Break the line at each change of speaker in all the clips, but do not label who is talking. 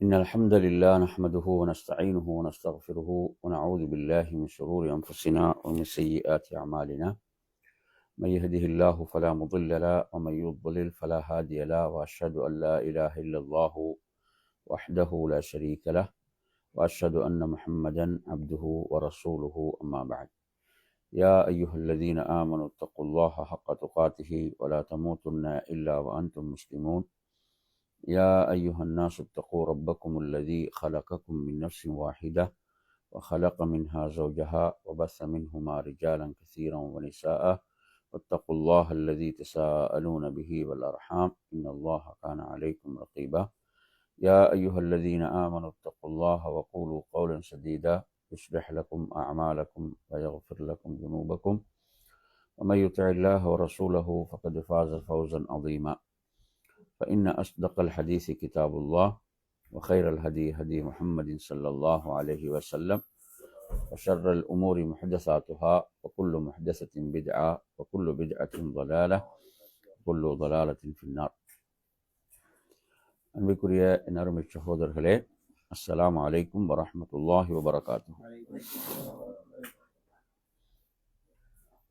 إن الحمد لله نحمده ونستعينه ونستغفره ونعوذ بالله من شرور أنفسنا ومن سيئات أعمالنا. من يهده الله فلا مضل له ومن يضلل فلا هادي له، وأشهد أن لا إله إلا الله وحده لا شريك له، وأشهد أن محمدا عبده ورسوله. أما بعد، يا أيها الذين آمنوا اتقوا الله حق تقاته ولا تموتن إلا وأنتم مسلمون. يا أيها الناس اتقوا ربكم الذي خلقكم من نفس واحدة وخلق منها زوجها وبث منهما رجالا كثيرا ونساء، واتقوا الله الذي تساءلون به والأرحام إن الله كان عليكم رقيبا. يا أيها الذين آمنوا اتقوا الله وقولوا قولا سديدا يصلح لكم أعمالكم ويغفر لكم ذنوبكم، ومن يطع الله ورسوله فقد فاز فوزا عظيما. فإن أصدق الحديث كتاب الله، وخير الهدي هدي محمد صلى الله عليه وسلم، وشر الأمور محدثاتها، وكل محدثة بدعة، وكل بدعة ضلالة، وكل ضلالة في النار. அன்பிற்குரிய என் அருமை சகோதரர்களே, அஸ்ஸலாமு அலைக்கும் வரஹ்மத்துல்லாஹி வபரகாத்துஹு.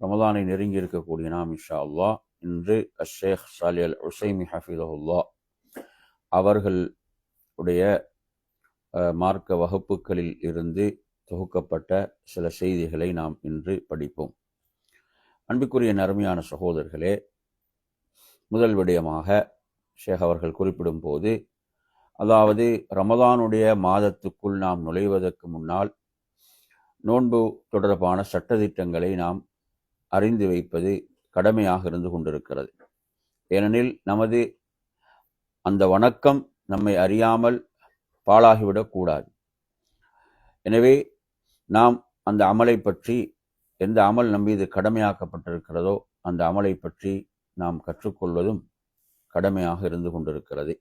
ரமலானை நெருங்கி இருக்கக்கூடிய நாம் இன்ஷா அல்லாஹ் இன்று ஷேக் சாலிஹ் அல் உஸைமி ஹஃபிதஹுல்லாஹ் அவர்களுடைய மார்க்க வகுப்புகளில் இருந்து தொகுக்கப்பட்ட சில செய்திகளை நாம் இன்று படிப்போம். அன்பிற்குரிய அருமையான சகோதரர்களே, முதல் விடயமாக ஷேக் அவர்கள் குறிப்பிடும் போது, அதாவது ரமலானுடைய மாதத்துக்குள் நாம் நுழைவதற்கு முன்னால் நோன்பு தொடர்பான சட்டதிட்டங்களை நாம் அறிந்து வைப்பது கடமையாக இருந்து கொண்டிருக்கிறது. ஏனெனில் நமது அந்த வணக்கம் நம்மை அறியாமல் பாழாகிவிடக்கூடாது. எனவே நாம் அந்த அமலை பற்றி, எந்த அமல் நம் மீது கடமையாக்கப்பட்டிருக்கிறதோ அந்த அமலை பற்றி நாம் கற்றுக்கொள்வதும் கடமையாக இருந்து கொண்டிருக்கிறது.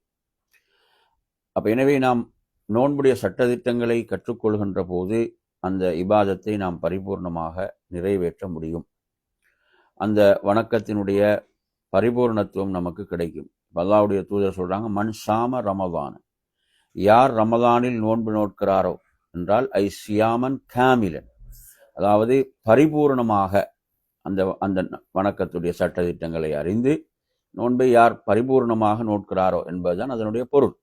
எனவே நாம் நோன்புடைய சட்டதிட்டங்களை கற்றுக்கொள்கின்ற போது அந்த இபாதத்தை நாம் பரிபூர்ணமாக நிறைவேற்ற முடியும். அந்த வணக்கத்தினுடைய பரிபூர்ணத்துவம் நமக்கு கிடைக்கும். அல்லாஹ்வுடைய தூதர் சொல்றாங்க, மன் சாம ரமலான, யார் ரமலானில் நோன்பு நோட்கிறாரோ என்றால் ஐ சியாமன் காமிலன், அதாவது பரிபூர்ணமாக அந்த வணக்கத்துடைய சட்டதிட்டங்களை அறிந்து நோன்பை யார் பரிபூர்ணமாக நோட்கிறாரோ என்பதுதான் அதனுடைய பொருள்.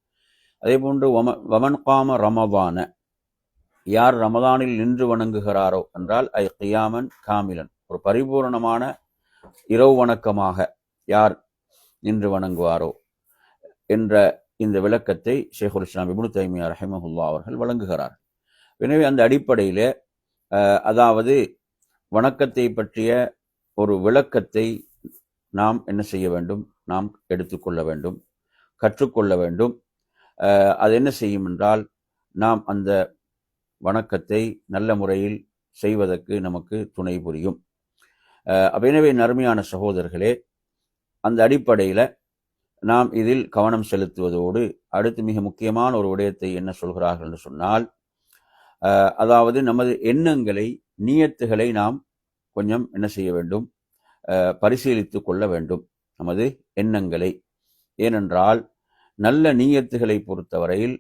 அதே போன்று வமன் காம ரமலான, யார் ரமலானில் நின்று வணங்குகிறாரோ என்றால் ஐ கியாமன் காமிலன், ஒரு பரிபூர்ணமான இரவு வணக்கமாக யார் நின்று வணங்குவாரோ என்ற இந்த விளக்கத்தை ஷேகுல் இஸ்லாம் இப்னு தைமியா ரஹிமஹுல்லாஹ் அவர்கள் வழங்குகிறார். எனவே அந்த அடிப்படையிலே அதாவது வணக்கத்தை பற்றிய ஒரு விளக்கத்தை நாம் என்ன செய்ய வேண்டும், நாம் எடுத்துக்கொள்ள வேண்டும், கற்றுக்கொள்ள வேண்டும். அது என்ன செய்யும் என்றால், நாம் அந்த வணக்கத்தை நல்ல முறையில் செய்வதற்கு நமக்கு துணை புரியும். எனவே நறுமையான சகோதரர்களே, அந்த அடிப்படையில் நாம் இதில் கவனம் செலுத்துவதோடு அடுத்து மிக முக்கியமான ஒரு விடயத்தை என்ன சொல்கிறார்கள் என்று சொன்னால், அதாவது நமது எண்ணங்களை, நியத்துகளை நாம் கொஞ்சம் என்ன செய்ய வேண்டும், பரிசீலித்து கொள்ள வேண்டும் நமது எண்ணங்களை. ஏனென்றால் நல்ல நீயத்துகளை பொறுத்தவரையில்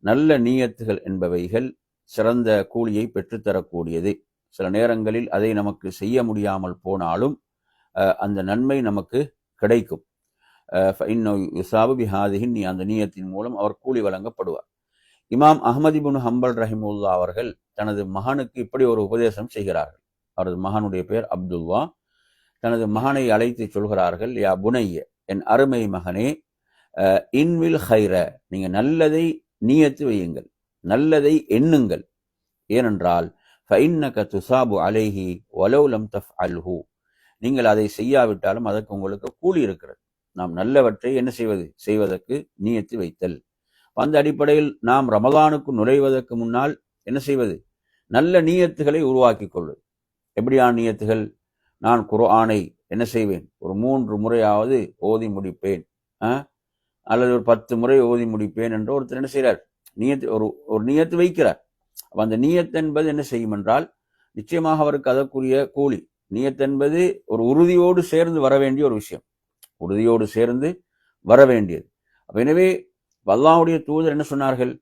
நல்ல நீயத்துகள் என்பவைகள் சிறந்த கூலியை பெற்றுத்தரக்கூடியது. சில நேரங்களில் அதை நமக்கு செய்ய முடியாமல் போனாலும் அந்த நன்மை நமக்கு கிடைக்கும். நீ அந்த நீயத்தின் மூலம் அவர் கூலி வழங்கப்படுவார். இமாம் அஹ்மத் இப்னு ஹம்பல் ரஹிமுல்லா அவர்கள் தனது மகனுக்கு இப்படி ஒரு உபதேசம் செய்கிறார்கள். அவரது மகனுடைய பெயர் அப்துல்லா. தனது மகனை அழைத்து சொல்கிறார்கள், யா புனைய, என் அருமை மகனே, இன்வில் ஹைர, நீங்க நல்லதை நியத்து வையுங்கள், நல்லதை எண்ணுங்கள். ஏனென்றால் ஃபஇன்னக துசாபு அலைஹி வலவ் லம் தஃஅல்ஹு, நீங்கள் அதை செய்யாவிட்டாலும் அதற்கு உங்களுக்கு கூலி இருக்கிறது. நாம் நல்லவற்றை என்ன செய்வதற்கு நியத்து வைத்தல். அந்த அடிப்படையில் நாம் ரமலானுக்கு நுழைவதற்கு முன்னால் என்ன செய்வது, நல்ல நியத்துகளை உருவாக்கி கொள்வது. எப்படியான நியத்துகள்? நான் குர்ஆனை என்ன செய்வேன், ஒரு 3 முறையாவது ஓதி முடிப்பேன், அல்லது ஒரு 10 முறை ஓதி முடிப்பேன் என்று ஒருத்தர் என்ன செய்கிறார், நியத்து ஒரு நியத்து வைக்கிறார். அந்த நியத்து என்பது என்ன செய்யும் என்றால், நிச்சயமாக அவருக்கு அதற்குரிய கூலி. நியத்து என்பது ஒரு உறுதியோடு சேர்ந்து வர வேண்டிய ஒரு விஷயம், உறுதியோடு சேர்ந்து வர வேண்டியது. எனவே அல்லாஹ்வுடைய தூதர் என்ன சொன்னார்கள்,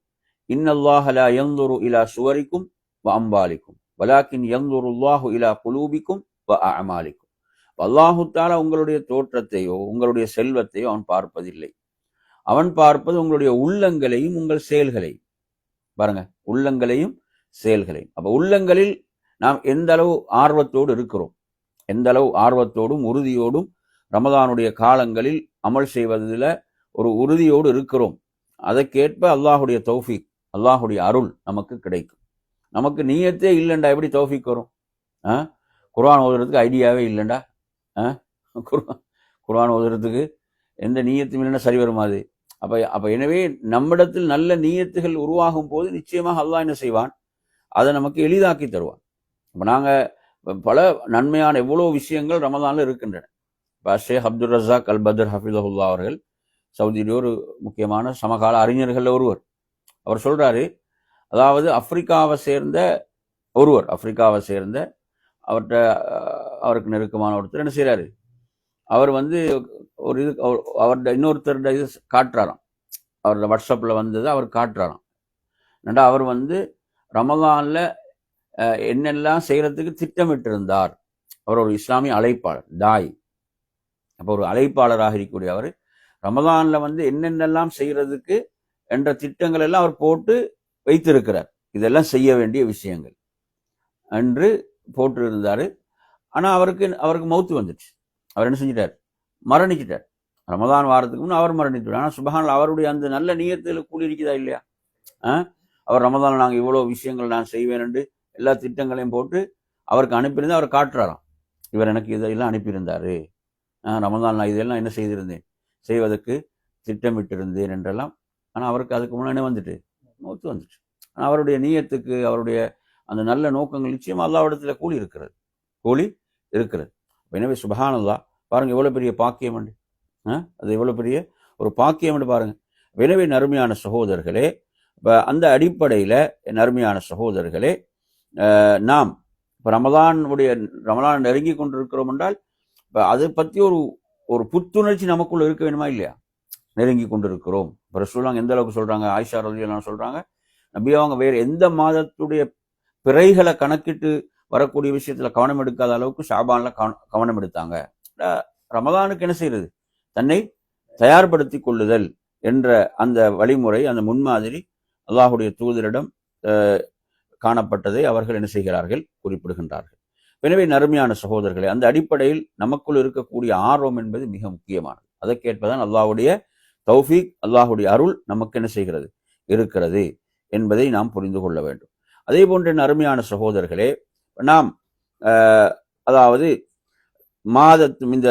இன்னல்லாஹ லா யன்துரு இலா சுவரிக்கும் வ அம்வாலிக்கும் வலாக்கின் யன்துருல்லாஹு இலா குலூபிக்கும் வ அஅமாலிக்கும். அல்லாஹு தஆலா உங்களுடைய தோற்றத்தையோ உங்களுடைய செல்வத்தையோ அவன் பார்ப்பதில்லை. அவன் பார்ப்பது உங்களுடைய உள்ளங்களையும் உங்கள் செயல்களையும். பாருங்க, உள்ளங்களையும் செயல்களையும். அப்ப உள்ளங்களில் நாம் எந்த அளவு ஆர்வத்தோடு இருக்கிறோம், எந்த அளவு ஆர்வத்தோடும் உறுதியோடும் ரமதானுடைய காலங்களில் அமல் செய்வதில் ஒரு உறுதியோடு இருக்கிறோம், அதற்கேற்ப அல்லாஹுடைய தௌஃபீக், அல்லாஹுடைய அருள் நமக்கு கிடைக்கும். நமக்கு நீயத்தே இல்லைண்டா எப்படி தௌஃபீக் வரும்? குர்ஆன் ஓதுறதுக்கு ஐடியாவே இல்லைண்டா, குர்ஆன் ஓதுறதுக்கு எந்த நீயத்தும் இல்லைன்னா சரி வருமா அது? அப்ப எனவே நம்மிடத்தில் நல்ல நீயத்துகள் உருவாகும் போது நிச்சயமாக அல்லாஹ் என்ன செய்வான், அதை நமக்கு எளிதாக்கி தருவான். இப்போ நாங்கள் பல நன்மையான எவ்வளோ விஷயங்கள் ரமதானில் இருக்கின்றன. இப்போ ஷேக் அப்துல் ரஸாக் அல் பத்ர் ஹஃபிதஹுல்லா அவர்கள் சவுதியிலே ஒரு முக்கியமான சமகால அறிஞர்கள் ஒருவர். அவர் சொல்றாரு, அதாவது ஆப்பிரிக்காவை சேர்ந்த ஒருவர், ஆப்பிரிக்காவை சேர்ந்த அவருக்கு நெருக்கமான ஒருத்தர் என்ன செய்யறாரு, அவர் ஒரு இது அவர்கிட்ட இன்னொருத்தருடைய இது காட்டுறாராம், அவரோட வாட்ஸ்அப்பில் வந்தது அவர் காட்டுறாராம். ஏன்னா அவர் ரமலான்ல என்னெல்லாம் செய்யறதுக்கு திட்டமிட்டிருந்தார். அவர் ஒரு இஸ்லாமிய அழைப்பாளர், தாய். அப்போ ஒரு அழைப்பாளராக இருக்கக்கூடிய அவர் ரமலான்ல என்னென்னலாம் செய்யறதுக்கு என்ற திட்டங்கள் எல்லாம் அவர் போட்டு வைத்திருக்கிறார். இதெல்லாம் செய்ய வேண்டிய விஷயங்கள் என்று போட்டு இருந்தாரு. ஆனா அவருக்கு மௌத்து வந்துச்சு. அவர் என்ன செஞ்சிட்டார், மரணிச்சிட்டார். ரமதான் வாரத்துக்கு முன்னே அவர் மரணித்தார். ஆனால் சுபஹானல்லாஹ் அவருடைய அந்த நல்ல நியத்தில் கூலி இருக்குதா இல்லையா? அவர் ரமதான் நாங்கள் இவ்வளோ விஷயங்கள் நான் செய்வேன் என்று எல்லா திட்டங்களையும் போட்டு அவருக்கு அனுப்பியிருந்தேன். அவர் காட்டுறாராம், இவர் எனக்கு இதெல்லாம் அனுப்பியிருந்தாரு, ரமதான் நான் இதெல்லாம் என்ன செய்திருந்தேன், செய்வதற்கு திட்டமிட்டிருந்தேன் என்றெல்லாம். ஆனால் அவருக்கு அதுக்கு முன்னாடி வந்துட்டு மௌத்து வந்துட்டு. ஆனால் அவருடைய நீயத்துக்கு, அவருடைய அந்த நல்ல நோக்கங்கள் நிச்சயமாக அல்லாஹ்விடத்தில் கூலி இருக்கிறது. எனவே சுபஹானல்லாஹ் பாருங்க எவ்வளோ பெரிய பாக்கியம் உண்டு, அது எவ்வளோ பெரிய ஒரு பாக்கியம் என்று பாருங்க. எனவே நறுமையான சகோதரர்களே, அந்த அடிப்படையில் நறுமையான சகோதரர்களே, நாம் இப்போ ரமலான் நெருங்கி கொண்டிருக்கிறோம் என்றால் இப்போ அதை பற்றி ஒரு புத்துணர்ச்சி நமக்குள்ள இருக்க வேணுமா இல்லையா? நெருங்கி கொண்டிருக்கிறோம். இப்போ ரசூலுல்லாஹ் எந்த அளவுக்கு சொல்றாங்க, ஆயிஷா ரலியல்லாஹு சொல்றாங்க, நபி அவங்க வேறு எந்த மாதத்துடைய பிறைகளை கணக்கிட்டு வரக்கூடிய விஷயத்துல கவனம் எடுக்காத அளவுக்கு ஷாபான்ல கவனம் எடுத்தாங்க. ரமலானுக்கு என்ன செய்யறது, தன்னை தயார்படுத்தி கொள்ளுதல் என்ற அந்த வழிமுறை, அந்த முன்மாதிரி அல்லாஹுடைய தூதரிடம் காணப்பட்டதை அவர்கள் என்ன செய்கிறார்கள், குறிப்பிடுகின்றார்கள். எனவே நறுமையான சகோதரர்களே, அந்த அடிப்படையில் நமக்குள் இருக்கக்கூடிய ஆர்வம் என்பது மிக முக்கியமானது. அதற்கேற்பதான் அல்லாஹுடைய தௌஃபீக், அல்லாஹுடைய அருள் நமக்கு என்ன செய்கிறது, இருக்கிறது என்பதை நாம் புரிந்து கொள்ள வேண்டும். அதே போன்ற நறுமையான சகோதரர்களே, நாம் அதாவது இந்த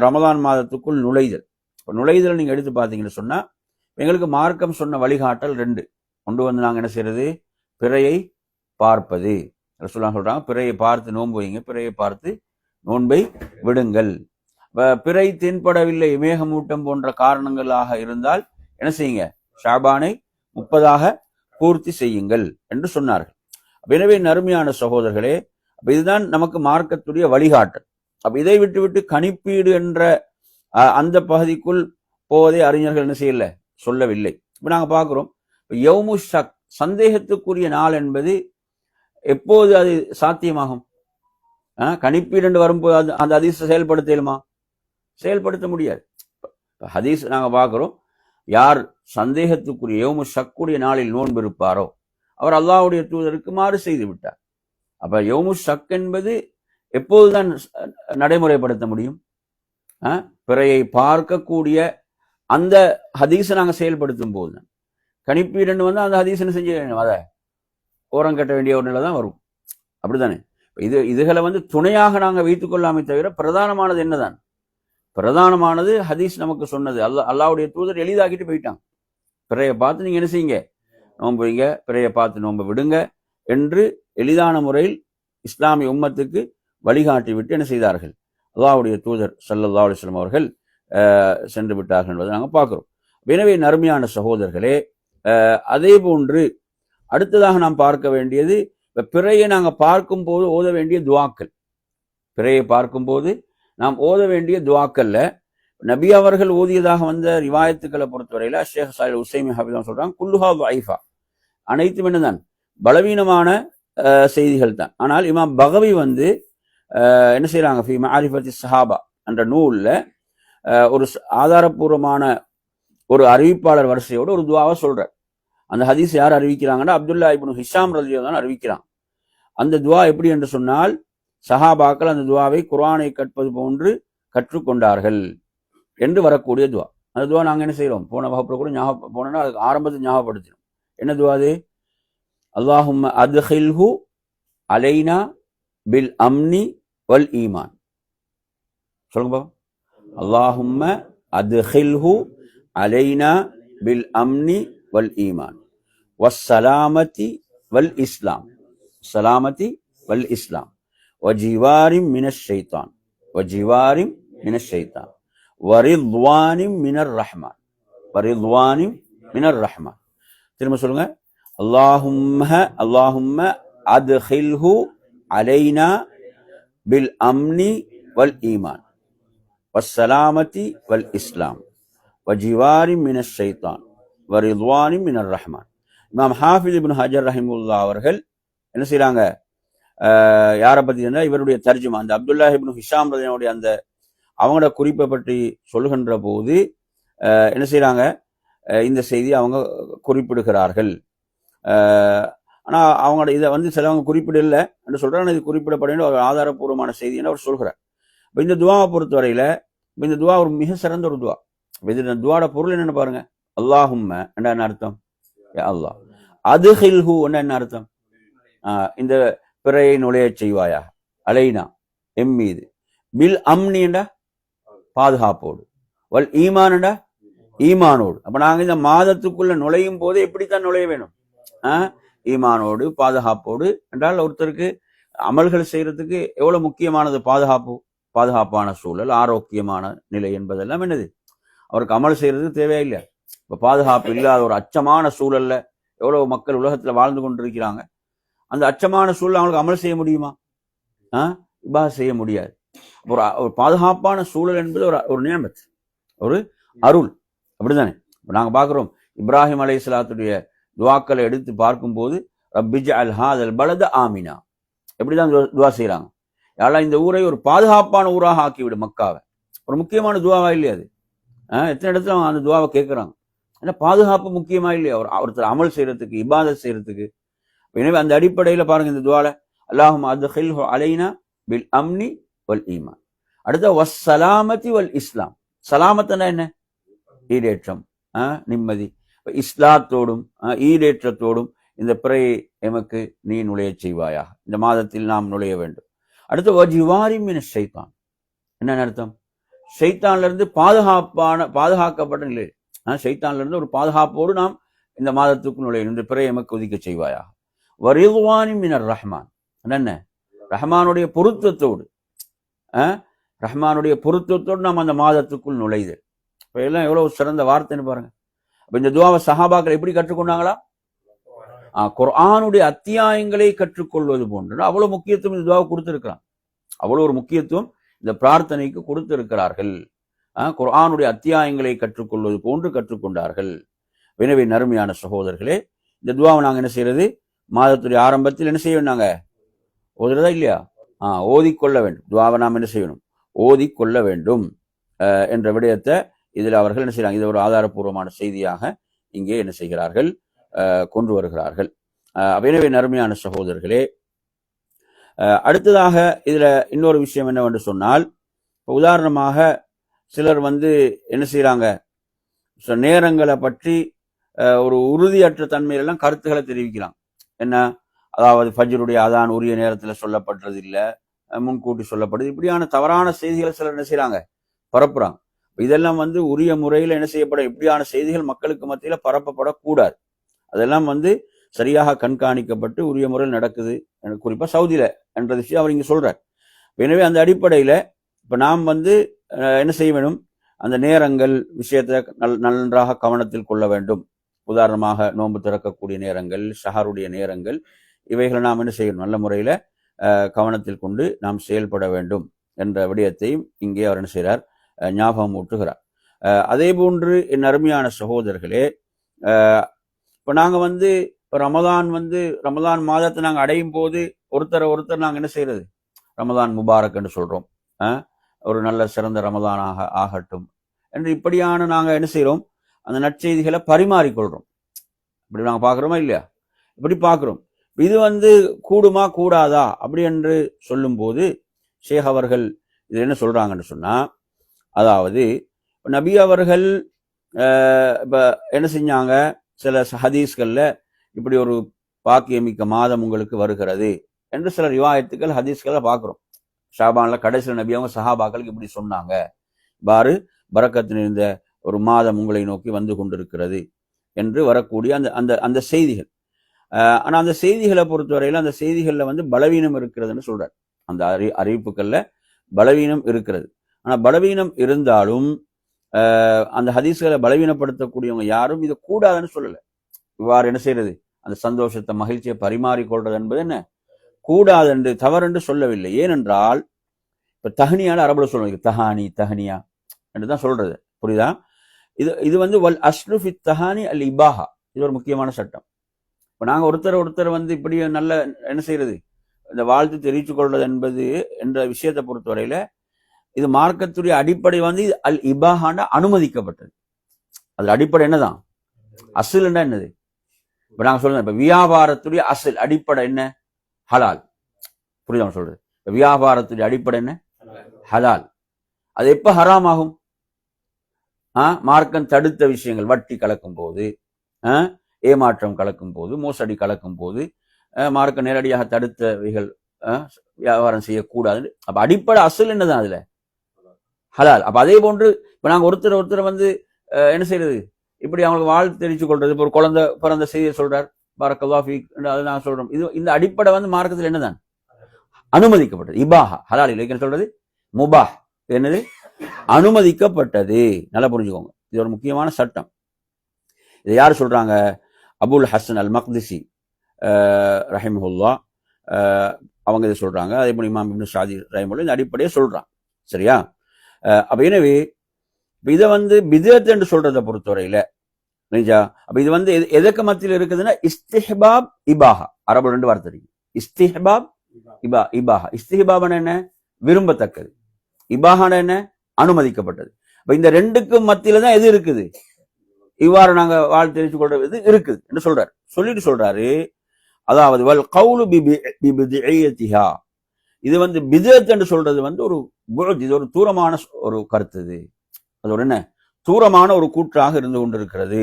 ரமதான் மாதத்துக்குள் நுழைதல் நீங்க எடுத்து பார்த்தீங்கன்னு சொன்னா, எங்களுக்கு மார்க்கம் சொன்ன வழிகாட்டல் 2. ஒன்று நாங்கள் என்ன செய்யறது, பிறையை பார்ப்பது. ரசூலுல்லாஹ் சொல்றாங்க, பிறையை பார்த்து நோன்பு வைங்க, பிறையை பார்த்து நோன்பை விடுங்கள். பிறை தென்படவில்லை, மேகமூட்டம் போன்ற காரணங்களாக இருந்தால் என்ன செய்யுங்க, ஷாபானை 30ஆக பூர்த்தி செய்யுங்கள் என்று சொன்னார்கள். எனவே நறுமையான சகோதரர்களே, இதுதான் நமக்கு மார்க்கத்துடைய வழிகாட்டல். அப்ப இதை விட்டு கணிப்பீடு என்ற அந்த பகுதிக்குள் போவதை அறிஞர்கள் என்ன செய்யல, சொல்லவில்லை. இப்ப நாங்க பார்க்கிறோம், யௌமு ஷக், சந்தேகத்துக்குரிய நாள் என்பது எப்போது அது சாத்தியமாகும்? கணிப்பீடு என்று வரும்போது அந்த ஹதீஸ் செயல்படுத்தலுமா? செயல்படுத்த முடியாது. ஹதீஸ் நாங்க பார்க்கிறோம், யார் சந்தேகத்துக்குரிய யௌமு ஷக்குடைய நாளில் நோன்பு இருப்பாரோ அவர் அல்லாஹ்வுடைய தூதருக்கு மாறு செய்து விட்டார். அப்ப யௌமு ஷக் என்பது எப்போதுதான் நடைமுறைப்படுத்த முடியும்? பிறையை பார்க்கக்கூடிய அந்த ஹதீஸை நாங்கள் செயல்படுத்தும் போது தான். கணிப்பீடுன்னு அந்த ஹதீஸ் என்ன செஞ்சு அதை ஓரம் கட்ட வேண்டிய ஒரு நிலை தான் வரும். அப்படித்தானே? இதுகளை துணையாக நாங்கள் வைத்துக் கொள்ளாமே தவிர பிரதானமானது என்னதான்? பிரதானமானது ஹதீஸ் நமக்கு சொன்னது. அல்லாஹ்வுடைய தூதர் எளிதாக்கிட்டு போயிட்டாங்க. பிறையை பார்த்து நீங்க என்ன செய்யுங்க, நோன்பு வைங்க, பிறையை பார்த்து நோன்பு விடுங்க என்று எளிதான முறையில் இஸ்லாமிய உம்மத்துக்கு வழிகாட்டி விட்டு என்ன செய்தார்கள், அல்லாஹ்வுடைய தூதர் ஸல்லல்லாஹு அலைஹி வஸல்லம் அவர்கள் சென்று விட்டார்கள் என்பதை நாங்கள் பார்க்கிறோம். எனவே நறுமையான சகோதரர்களே, அதே போன்று அடுத்ததாக நாம் பார்க்க வேண்டியது, பிறையை நாங்கள் பார்க்கும் போது ஓத வேண்டிய துவாக்கள். பிறையை பார்க்கும் போது நாம் ஓத வேண்டிய துவாக்கல்ல நபி அவர்கள் ஓதியதாக வந்த ரிவாயத்துக்களை பொறுத்தவரையில ஷேக் சாலிஹ் உஸைமி ஹஃபிதஹு சொல்றாங்க, குல்லுஹா ضعيفா, அனைத்தும் என்னதான் பலவீனமான செய்திகள் தான். ஆனால் இமாம் பகவி வந்து என்ன செய்யறாங்க, ஃபி மஆரிஃபத்தி ஸஹாபா என்ற நூல்ல ஒரு ஆதாரபூர்வமான ஒரு அறிவிப்பாளர் வரிசையோடு ஒரு துவாவை சொல்றார். அந்த ஹதீஸ் யார் அறிவிக்கிறாங்கன்னா அப்துல்லா இப்னு ஹிஷாம் ரலியல்லாஹு அன்ஹு அறிவிக்கிறாங்க. அந்த துவா எப்படி என்று சொன்னால், சஹாபாக்கள் அந்த துவாவை குர்ஆனை கற்பது போன்று கற்றுக்கொண்டார்கள் என்று வரக்கூடிய துவா. அந்த துவா நாங்கள் என்ன செய்கிறோம், போன வகுப்புல கூட ஞாபகம் போனோம்னா அதுக்கு ஆரம்பத்தில் ஞாபகப்படுத்தினோம். என்ன துவா அது? அல்லாஹும்ம அத்ஹில்ஹு அலைனா பில் அம்னி வல் ஈமான். சொல்லுங்க பாப்பா. அல்லாஹும்ம அத்ஹில்ஹு அலைனா பில் அம்னி வல் ஈமான் வஸ்ஸலாமதி வல் இஸ்லாம், சலாமதி வல் இஸ்லாம் வஜிவாரிம் மினஷ் ஷைத்தான், வஜிவாரிம் மினஷ் ஷைத்தான் வரித்வானிம் மினர் ரஹ்மான், வரித்வானிம் மினர் ரஹ்மான். திரும்ப சொல்லுங்க. அல்லாஹும்ம அத்ஹில்ஹு அலைனா பில் அம்னி வல் ஈமான் வஸ்ஸலாமதி வல் இஸ்லாம் வஜிவாரிம் மினஷ் ஷைத்தான் வரித்வானிம் மினர் ரஹ்மான். இமாம் ஹாஃபிஸ் இப்னு ஹஜர் ரஹிமஹுல்லாஹ் அவர்கள் என்ன செய்யறாங்க, யாரை பத்தி இருந்தால் இவருடைய தர்ஜுமா, அந்த அப்துல்லா இப்னு ஹிஷாம் ரலியல்லாஹு அந்த அவங்களோட குறிப்பை பற்றி சொல்லுகின்ற போது என்ன செய்யறாங்க, இந்த செய்தி அவங்க குறிப்பிடுகிறார்கள். ஆனால் அவங்களோட இதை வந்து சிலவங்க குறிப்பிடல என்று சொல்றாங்க. இது குறிப்பிடப்பட வேண்டிய ஒரு ஆதாரபூர்வமான செய்தி என்று அவர் சொல்கிறார். இப்போ இந்த துவாவை பொறுத்தவரையில இந்த துவா ஒரு மிக சிறந்த ஒரு துவா. இந்த துவாட பொருள் என்னன்னு பாருங்க. அல்லாஹும்ம என்ன அர்த்தம்? அல்லாஹ். அத்ஹில்ஹு என்ன அர்த்தம்? இந்த பிறையை நுழைய செய்வாயா, அலைனா எம் மீது, பில் அம்னி என்றா பாதுகாப்போடு, வல் ஈமான் என்றா ஈமானோடு. அப்ப நாங்க இந்த மாதத்துக்குள்ள நுழையும் போது எப்படித்தான் நுழைய வேணும்? ஈமானோடு, பாதுகாப்போடு. என்றால் ஒருத்தருக்கு அமல்கள் செய்யறதுக்கு எவ்வளவு முக்கியமானது பாதுகாப்பு, பாதுகாப்பான சூழல், ஆரோக்கியமான நிலை என்பதெல்லாம் என்னது அவருக்கு அமல் செய்யறதுக்கு தேவையில்லை. இப்ப பாதுகாப்பு இல்லாத ஒரு அச்சமான சூழல்ல எவ்வளவு மக்கள் உலகத்துல வாழ்ந்து கொண்டிருக்கிறாங்க. அந்த அச்சமான சூழல் அவங்களுக்கு அமல் செய்ய முடியுமா? இபாதத் செய்ய முடியாது. ஒரு பாதுகாப்பான சூழல் என்பது ஒரு நியமத், ஒரு அருள். அப்படித்தானே? நாங்க பாக்குறோம் இப்ராஹிம் அலைஹிஸ்ஸலாத்துடைய துவாக்களை எடுத்து பார்க்கும்போது ரப்பிஜ்அல் ஹாதல் பலத ஆமினா, எப்படிதான் துவா செய்யறாங்க, யாரெல்லாம் இந்த ஊரை ஒரு பாதுகாப்பான ஊராக ஆக்கிவிடு மக்காவை. ஒரு முக்கியமான துவாவா இல்லையா அது? எத்தனை இடத்துல அந்த துவாவை கேட்கிறாங்க. ஏன்னா பாதுகாப்பு முக்கியமா இல்லையா ஒருத்தர் அமல் செய்யறதுக்கு, இபாதத் செய்யறதுக்கு. எனவே அந்த அடிப்படையில பாருங்க இந்த துவால அல்லாஹும்ம அத்ஹில்ஹு அலைனா பில் அம்னி வல் ஈமான். அடுத்த வஸ்ஸலாமதி வல் இஸ்லாம். சலாமத்துனா என்ன? ஈடேற்றம், நிம்மதி. இஸ்லாத்தோடும் ஈடேற்றத்தோடும் இந்த பிறையை எமக்கு நீ நுழைய செய்வாயாக, இந்த மாதத்தில் நாம் நுழைய வேண்டும். அடுத்து வஜிவாரிம் மினஷ் ஷைத்தான். என்ன அர்த்தம்? ஷைத்தான்ல இருந்து பாதுகாக்கப்பட்ட நிலை. ஷைத்தான்ல இருந்து ஒரு பாதுகாப்போடு நாம் இந்த மாதத்துக்கு நுழையணும், இந்த பிறையை எமக்கு ஒதுக்க செய்வாயாக. வரித்வானிம் மினர் ரஹ்மான். என்ன? ரஹ்மானுடைய பொருத்தத்தோடு, ரஹ்மானுடைய பொருத்தத்தோடு நாம் அந்த மாதத்துக்குள் நுழைதல். இப்ப எல்லாம் எவ்வளவு சிறந்த வார்த்தைன்னு பாருங்க. அப்ப இந்த துவாவை சஹாபாக்கள் எப்படி கற்றுக்கொண்டாங்களா? குர்ஆனுடைய அத்தியாயங்களை கற்றுக்கொள்வது போன்று அவ்வளவு முக்கியத்துவம் இந்த துவாவை கொடுத்திருக்கிறான். அவ்வளவு ஒரு முக்கியத்துவம் இந்த பிரார்த்தனைக்கு கொடுத்திருக்கிறார்கள். குர்ஆனுடைய அத்தியாயங்களை கற்றுக்கொள்வது போன்று கற்றுக்கொண்டார்கள். எனவே நறுமையான சகோதரர்களே, இந்த துவாவை நாங்க என்ன செய்யறது? மாதத்துடைய ஆரம்பத்தில் என்ன செய்ய வேண்டாங்க? ஓதுறதா இல்லையா? ஓதிக்கொள்ள வேண்டும். துவாவை நாம் என்ன செய்யணும்? ஓதிக்கொள்ள வேண்டும் என்ற விடயத்தை இதில் அவர்கள் என்ன செய்யறாங்க? இது ஒரு ஆதாரபூர்வமான செய்தியாக இங்கே என்ன செய்கிறார்கள்? கொண்டு வருகிறார்கள். எனவே நறுமையான சகோதரர்களே, அடுத்ததாக இதுல இன்னொரு விஷயம் என்னவென்று சொன்னால், உதாரணமாக சிலர் என்ன செய்யறாங்க, நேரங்களை பற்றி ஒரு உறுதியற்ற தன்மையிலெல்லாம் கருத்துக்களை தெரிவிக்கிறாங்க. என்ன? அதாவது ஃபஜ்ருடைய அதான் உரிய நேரத்தில் சொல்லப்படுறது இல்லை, முன்கூட்டி சொல்லப்படுது, இப்படியான தவறான செய்திகளை சிலர் என்ன செய்யறாங்க? பரப்புறாங்க. இதெல்லாம் உரிய முறையில் என்ன செய்யப்படும்? இப்படியான செய்திகள் மக்களுக்கு மத்தியில பரப்பப்படக்கூடாது. அதெல்லாம் சரியாக கண்காணிக்கப்பட்டு உரிய முறையில் நடக்குது, குறிப்பா சவுதியில என்ற விஷயம் அவர் இங்க சொல்றார். எனவே அந்த அடிப்படையில இப்ப நாம் என்ன செய்ய வேண்டும்? அந்த நேரங்கள் விஷயத்தை நன்றாக கவனத்தில் கொள்ள வேண்டும். உதாரணமாக நோன்பு திறக்கக்கூடிய நேரங்கள், ஷஹருடைய நேரங்கள், இவைகளை நாம் என்ன செய்யணும்? நல்ல முறையில கவனத்தில் கொண்டு நாம் செயல்பட வேண்டும் என்ற விடயத்தையும் இங்கே அவர் என்ன செய்கிறார்? ஞாபகம் ஊட்டுகிறார். அதே போன்று என் அருமையான சகோதரர்களே, இப்ப நாங்க இப்போ ரமதான் ரமதான் மாதத்தை நாங்கள் அடையும் போது ஒருத்தர் நாங்கள் என்ன செய்யறது, ரமதான் முபாரக் என்று சொல்றோம். ஒரு நல்ல சிறந்த ரமதானாக ஆகட்டும் என்று இப்படியான நாங்கள் என்ன செய்யறோம், அந்த நற்செய்திகளை பரிமாறிக்கொள்றோம். இப்படி நாங்கள் பார்க்குறோமா இல்லையா? இப்படி பார்க்குறோம். இது கூடுமா கூடாதா அப்படி என்று சொல்லும் போது ஷேக் அவர்கள் இது என்ன சொல்றாங்கன்னு சொன்னா, அதாவது நபி அவர்கள் இப்ப என்ன செஞ்சாங்க, சில ஹதீஸ்கள்ல இப்படி ஒரு பாக்கியமிக்க மாதம் உங்களுக்கு வருகிறது என்று சில ரிவாயத்துக்கள் ஹதீஸ்களை பார்க்கிறோம். ஷாபான்ல கடைசியில் நபி அவங்க சஹாபாக்களுக்கு இப்படி சொன்னாங்க, பாரு பரக்கத்து நிறைந்த ஒரு மாதம் உங்களை நோக்கி வந்து கொண்டிருக்கிறது என்று வரக்கூடிய அந்த அந்த அந்த செய்திகள். ஆனா அந்த செய்திகளை பொறுத்தவரையில அந்த செய்திகள்ல பலவீனம் இருக்கிறதுன்னு சொல்றாரு. அந்த அறிவிப்புகள்ல பலவீனம் இருக்கிறது. ஆனா பலவீனம் இருந்தாலும் அந்த ஹதீஸ்களை பலவீனப்படுத்தக்கூடியவங்க யாரும் இது கூடாதுன்னு சொல்லல. இவ்வாறு என்ன செய்யறது, அந்த சந்தோஷத்தை மகிழ்ச்சியை பரிமாறிக்கொள்றது என்பது என்ன கூடாது என்று தவறென்று சொல்லவில்லை. ஏனென்றால் இப்ப தஹனியான அரபுல சொல்லுவாங்க, தஹானி தஹனியா என்று தான் சொல்றது, புரியுதா? இது வல் அஸ்லு ஃபி தஹானி அல் இபாஹா, இது ஒரு முக்கியமான சட்டம். இப்ப நாங்க ஒருத்தர் இப்படி நல்ல என்ன செய்யறது, இந்த வாழ்த்து தெரிவித்துக் கொள்வது என்பது என்ற விஷயத்தை பொறுத்தவரையில இது மார்க்கத்துடைய அடிப்படை அல் இபாஹாண்ட அனுமதிக்கப்பட்டது. அதுல அடிப்படை என்னதான், அசில்னா என்னது? இப்ப நாங்க சொல்றோம், இப்ப வியாபாரத்துடைய அசில் அடிப்படை என்ன, ஹலால். புரியுதா சொல்றது? இப்ப வியாபாரத்துடைய அடிப்படை என்ன, ஹலால். அது எப்ப ஹராம் ஆகும்? மார்க்கம் தடுத்த விஷயங்கள், வட்டி கலக்கும் போது, ஏமாற்றம் கலக்கும் போது, மோசடி கலக்கும் போது, மார்க்கம் நேரடியாக தடுத்தவைகள் வியாபாரம் செய்யக்கூடாது. அப்ப அடிப்படை அசல் என்னதான் அதுல, ஹலால். அப்ப அதே போன்று இப்ப நாங்க ஒருத்தர் என்ன செய்யறது, இப்படி அவங்களுக்கு வாழ்த்து தெரிவித்துக் கொள்றது. இப்போ ஒரு குழந்தை பிறந்த செய்தியை சொல்றார், பரக்கல்லாஹ் ஃபீக், அது நான் சொல்றோம். இது இந்த அடிப்படை மார்க்கத்தில் என்னதான் அனுமதிக்கப்பட்டது, இபாஹா. ஹலால் இல்லை சொல்றது முபாஹ், என்னது அனுமதிக்கப்பட்டது. நல்லா புரிஞ்சுக்கோங்க, இது ஒரு முக்கியமான சட்டம். இதை யார் சொல்றாங்க? அபுல் ஹசன் அல் மக்திசி ரஹிமஹுல்லா அவங்க இதை சொல்றாங்க. அதே போல இமாம் இப்னு ஷாதி ரஹிமஹுல்லா இந்த அடிப்படையை சொல்றாங்க. சரியா? அப்ப எனவே இதை பிதஅத் என்று சொல்றதை பொறுத்தவரையில நிஜா. அப்ப இது எதற்கு மத்தியில் இருக்குதுன்னா இஸ்திஹ்பாப் இபாஹா. அரபு 2 வார்த்தை இருக்கு, இஸ்திஹ்பாப் இபாஹா. இஸ்திஹ்பாப் என்ன, விரும்பத்தக்கது. இபாஹான என்ன, அனுமதிக்கப்பட்டது. அப்ப இந்த ரெண்டுக்கும் மத்தியில தான் எது இருக்குது, இவ்வாறு நாங்க வாழ்த்து தெரிவித்துக் கொள்றது இருக்குது என்று சொல்றாரு. சொல்லிட்டு சொல்றாரு, அதாவது வல் கவுலு பிபிதிஅத்திஹா, இது பிதஅத் என்று சொல்றது ஒரு புஅத், இது ஒரு தூரமான ஒரு கருத்து. அது ஒரு என்ன, தூரமான ஒரு கூற்றாக இருந்து கொண்டிருக்கிறது